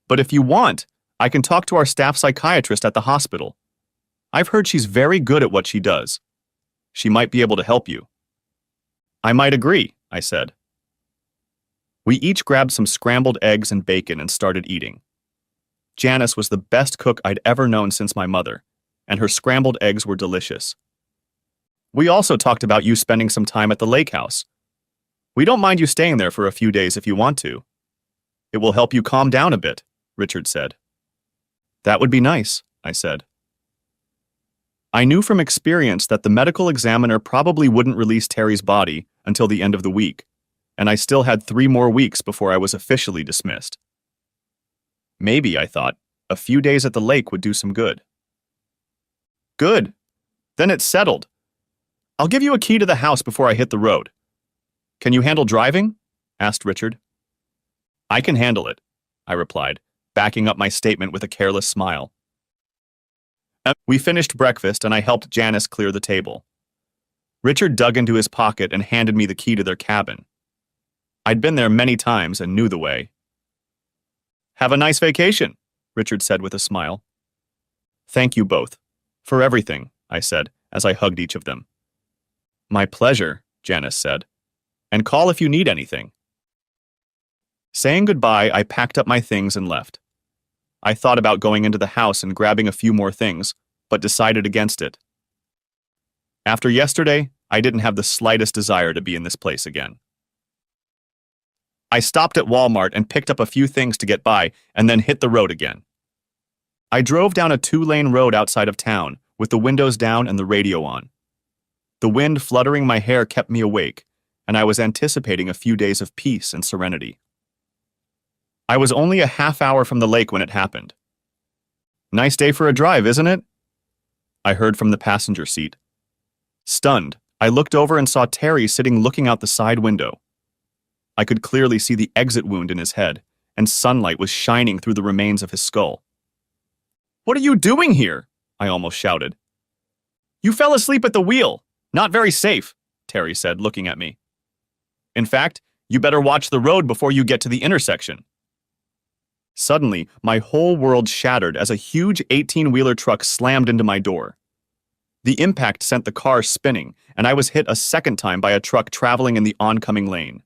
But if you want, I can talk to our staff psychiatrist at the hospital. I've heard she's very good at what she does. She might be able to help you. I might agree, I said. We each grabbed some scrambled eggs and bacon and started eating. Janice was the best cook I'd ever known since my mother, and her scrambled eggs were delicious. We also talked about you spending some time at the lake house. We don't mind you staying there for a few days if you want to. It will help you calm down a bit, Richard said. That would be nice, I said. I knew from experience that the medical examiner probably wouldn't release Terry's body until the end of the week, and I still had 3 more weeks before I was officially dismissed. Maybe, I thought, a few days at the lake would do some good. Good. Then it's settled. I'll give you a key to the house before I hit the road. Can you handle driving? Asked Richard. I can handle it, I replied, backing up my statement with a careless smile. We finished breakfast and I helped Janice clear the table. Richard dug into his pocket and handed me the key to their cabin. I'd been there many times and knew the way. Have a nice vacation, Richard said with a smile. Thank you both. For everything, I said, as I hugged each of them. My pleasure, Janice said. And call if you need anything. Saying goodbye, I packed up my things and left. I thought about going into the house and grabbing a few more things, but decided against it. After yesterday, I didn't have the slightest desire to be in this place again. I stopped at Walmart and picked up a few things to get by and then hit the road again. I drove down a 2-lane road outside of town, with the windows down and the radio on. The wind fluttering my hair kept me awake, and I was anticipating a few days of peace and serenity. I was only a half hour from the lake when it happened. Nice day for a drive, isn't it? I heard from the passenger seat. Stunned, I looked over and saw Terry sitting looking out the side window. I could clearly see the exit wound in his head, and sunlight was shining through the remains of his skull. What are you doing here? I almost shouted. You fell asleep at the wheel. Not very safe, Terry said, looking at me. In fact, you better watch the road before you get to the intersection. Suddenly, my whole world shattered as a huge 18-wheeler truck slammed into my door. The impact sent the car spinning, and I was hit a second time by a truck traveling in the oncoming lane.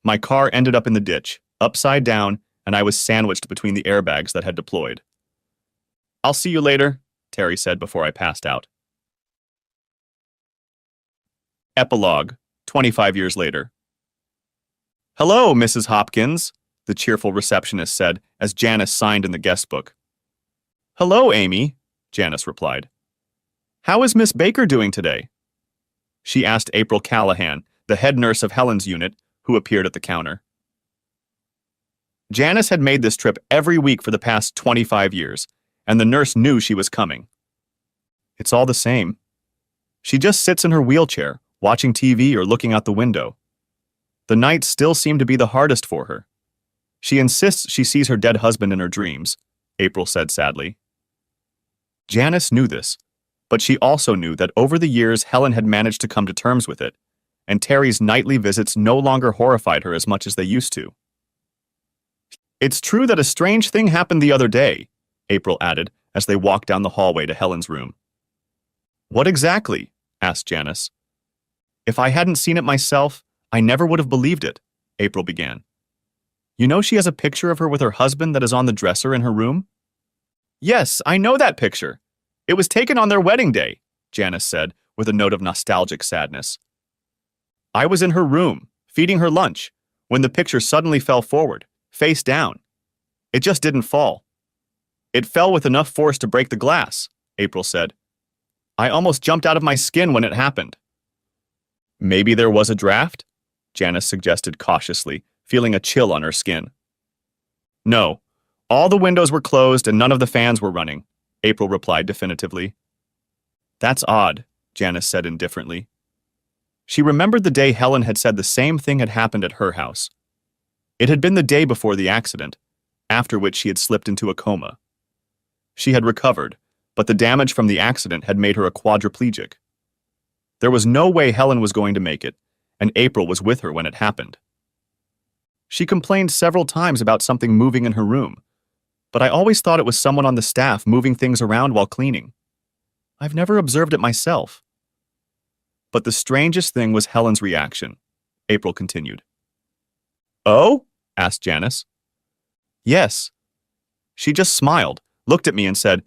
My car ended up in the ditch, upside down, and I was sandwiched between the airbags that had deployed. I'll see you later, Terry said before I passed out. Epilogue, 25 years later. Hello, Mrs. Hopkins, the cheerful receptionist said as Janice signed in the guest book. Hello, Amy, Janice replied. How is Miss Baker doing today? She asked April Callahan, the head nurse of Helen's unit, who appeared at the counter. Janice had made this trip every week for the past 25 years, and the nurse knew she was coming. It's all the same. She just sits in her wheelchair, watching TV or looking out the window. The nights still seem to be the hardest for her. She insists she sees her dead husband in her dreams, April said sadly. Janice knew this, but she also knew that over the years Helen had managed to come to terms with it, and Terry's nightly visits no longer horrified her as much as they used to. It's true that a strange thing happened the other day, April added as they walked down the hallway to Helen's room. What exactly? Asked Janice. If I hadn't seen it myself, I never would have believed it, April began. You know she has a picture of her with her husband that is on the dresser in her room? Yes, I know that picture. It was taken on their wedding day, Janice said, with a note of nostalgic sadness. I was in her room, feeding her lunch, when the picture suddenly fell forward, face down. It just didn't fall. It fell with enough force to break the glass, April said. I almost jumped out of my skin when it happened. Maybe there was a draft? Janice suggested cautiously, feeling a chill on her skin. No, all the windows were closed and none of the fans were running, April replied definitively. That's odd, Janice said indifferently. She remembered the day Helen had said the same thing had happened at her house. It had been the day before the accident, after which she had slipped into a coma. She had recovered, but the damage from the accident had made her a quadriplegic. There was no way Helen was going to make it, and April was with her when it happened. She complained several times about something moving in her room, but I always thought it was someone on the staff moving things around while cleaning. I've never observed it myself. But the strangest thing was Helen's reaction, April continued. Oh? Asked Janice. Yes. She just smiled, looked at me and said,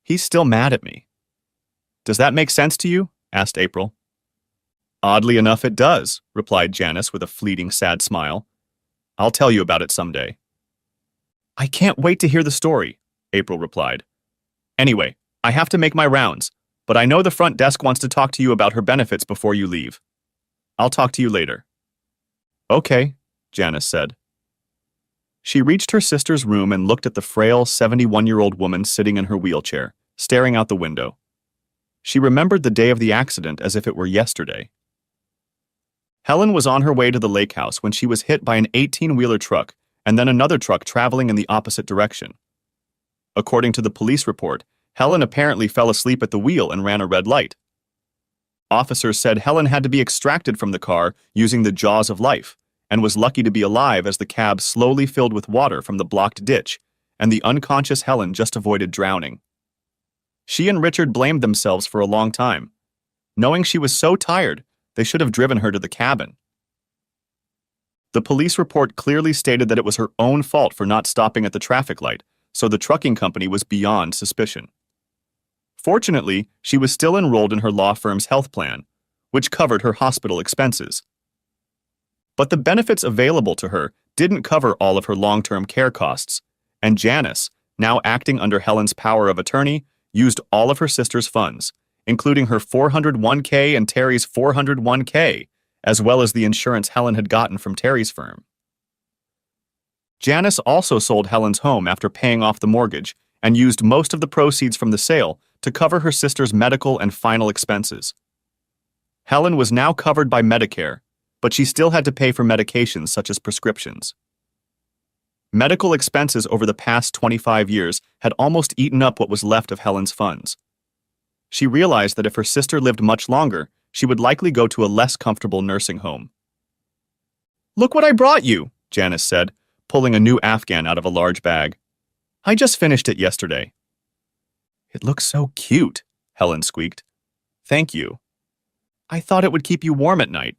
He's still mad at me. Does that make sense to you? Asked April. Oddly enough, it does, replied Janice with a fleeting sad smile. I'll tell you about it someday. I can't wait to hear the story, April replied. Anyway, I have to make my rounds, but I know the front desk wants to talk to you about her benefits before you leave. I'll talk to you later. Okay, Janice said. She reached her sister's room and looked at the frail 71-year-old woman sitting in her wheelchair, staring out the window. She remembered the day of the accident as if it were yesterday. Helen was on her way to the lake house when she was hit by an 18-wheeler truck and then another truck traveling in the opposite direction. According to the police report, Helen apparently fell asleep at the wheel and ran a red light. Officers said Helen had to be extracted from the car using the jaws of life and was lucky to be alive as the cab slowly filled with water from the blocked ditch, and the unconscious Helen just avoided drowning. She and Richard blamed themselves for a long time. Knowing she was so tired, they should have driven her to the cabin. The police report clearly stated that it was her own fault for not stopping at the traffic light, so the trucking company was beyond suspicion. Fortunately, she was still enrolled in her law firm's health plan, which covered her hospital expenses. But the benefits available to her didn't cover all of her long-term care costs, and Janice, now acting under Helen's power of attorney, used all of her sister's funds, including her 401k and Terry's 401k, as well as the insurance Helen had gotten from Terry's firm. Janice also sold Helen's home after paying off the mortgage and used most of the proceeds from the sale to cover her sister's medical and final expenses. Helen was now covered by Medicare, but she still had to pay for medications such as prescriptions. Medical expenses over the past 25 years had almost eaten up what was left of Helen's funds. She realized that if her sister lived much longer, she would likely go to a less comfortable nursing home. Look what I brought you, Janice said, pulling a new Afghan out of a large bag. I just finished it yesterday. It looks so cute, Helen squeaked. Thank you. I thought it would keep you warm at night.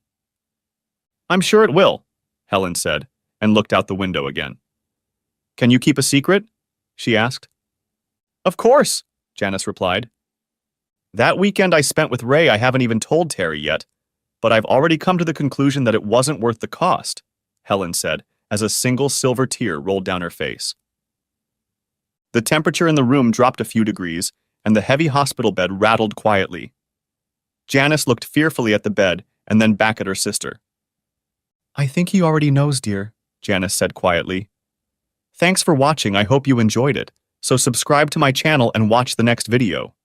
I'm sure it will, Helen said, and looked out the window again. Can you keep a secret? She asked. Of course, Janice replied. That weekend I spent with Ray I haven't even told Terry yet, but I've already come to the conclusion that it wasn't worth the cost, Helen said, as a single silver tear rolled down her face. The temperature in the room dropped a few degrees, and the heavy hospital bed rattled quietly. Janice looked fearfully at the bed and then back at her sister. I think he already knows, dear, Janice said quietly. Thanks for watching. I hope you enjoyed it. So subscribe to my channel and watch the next video.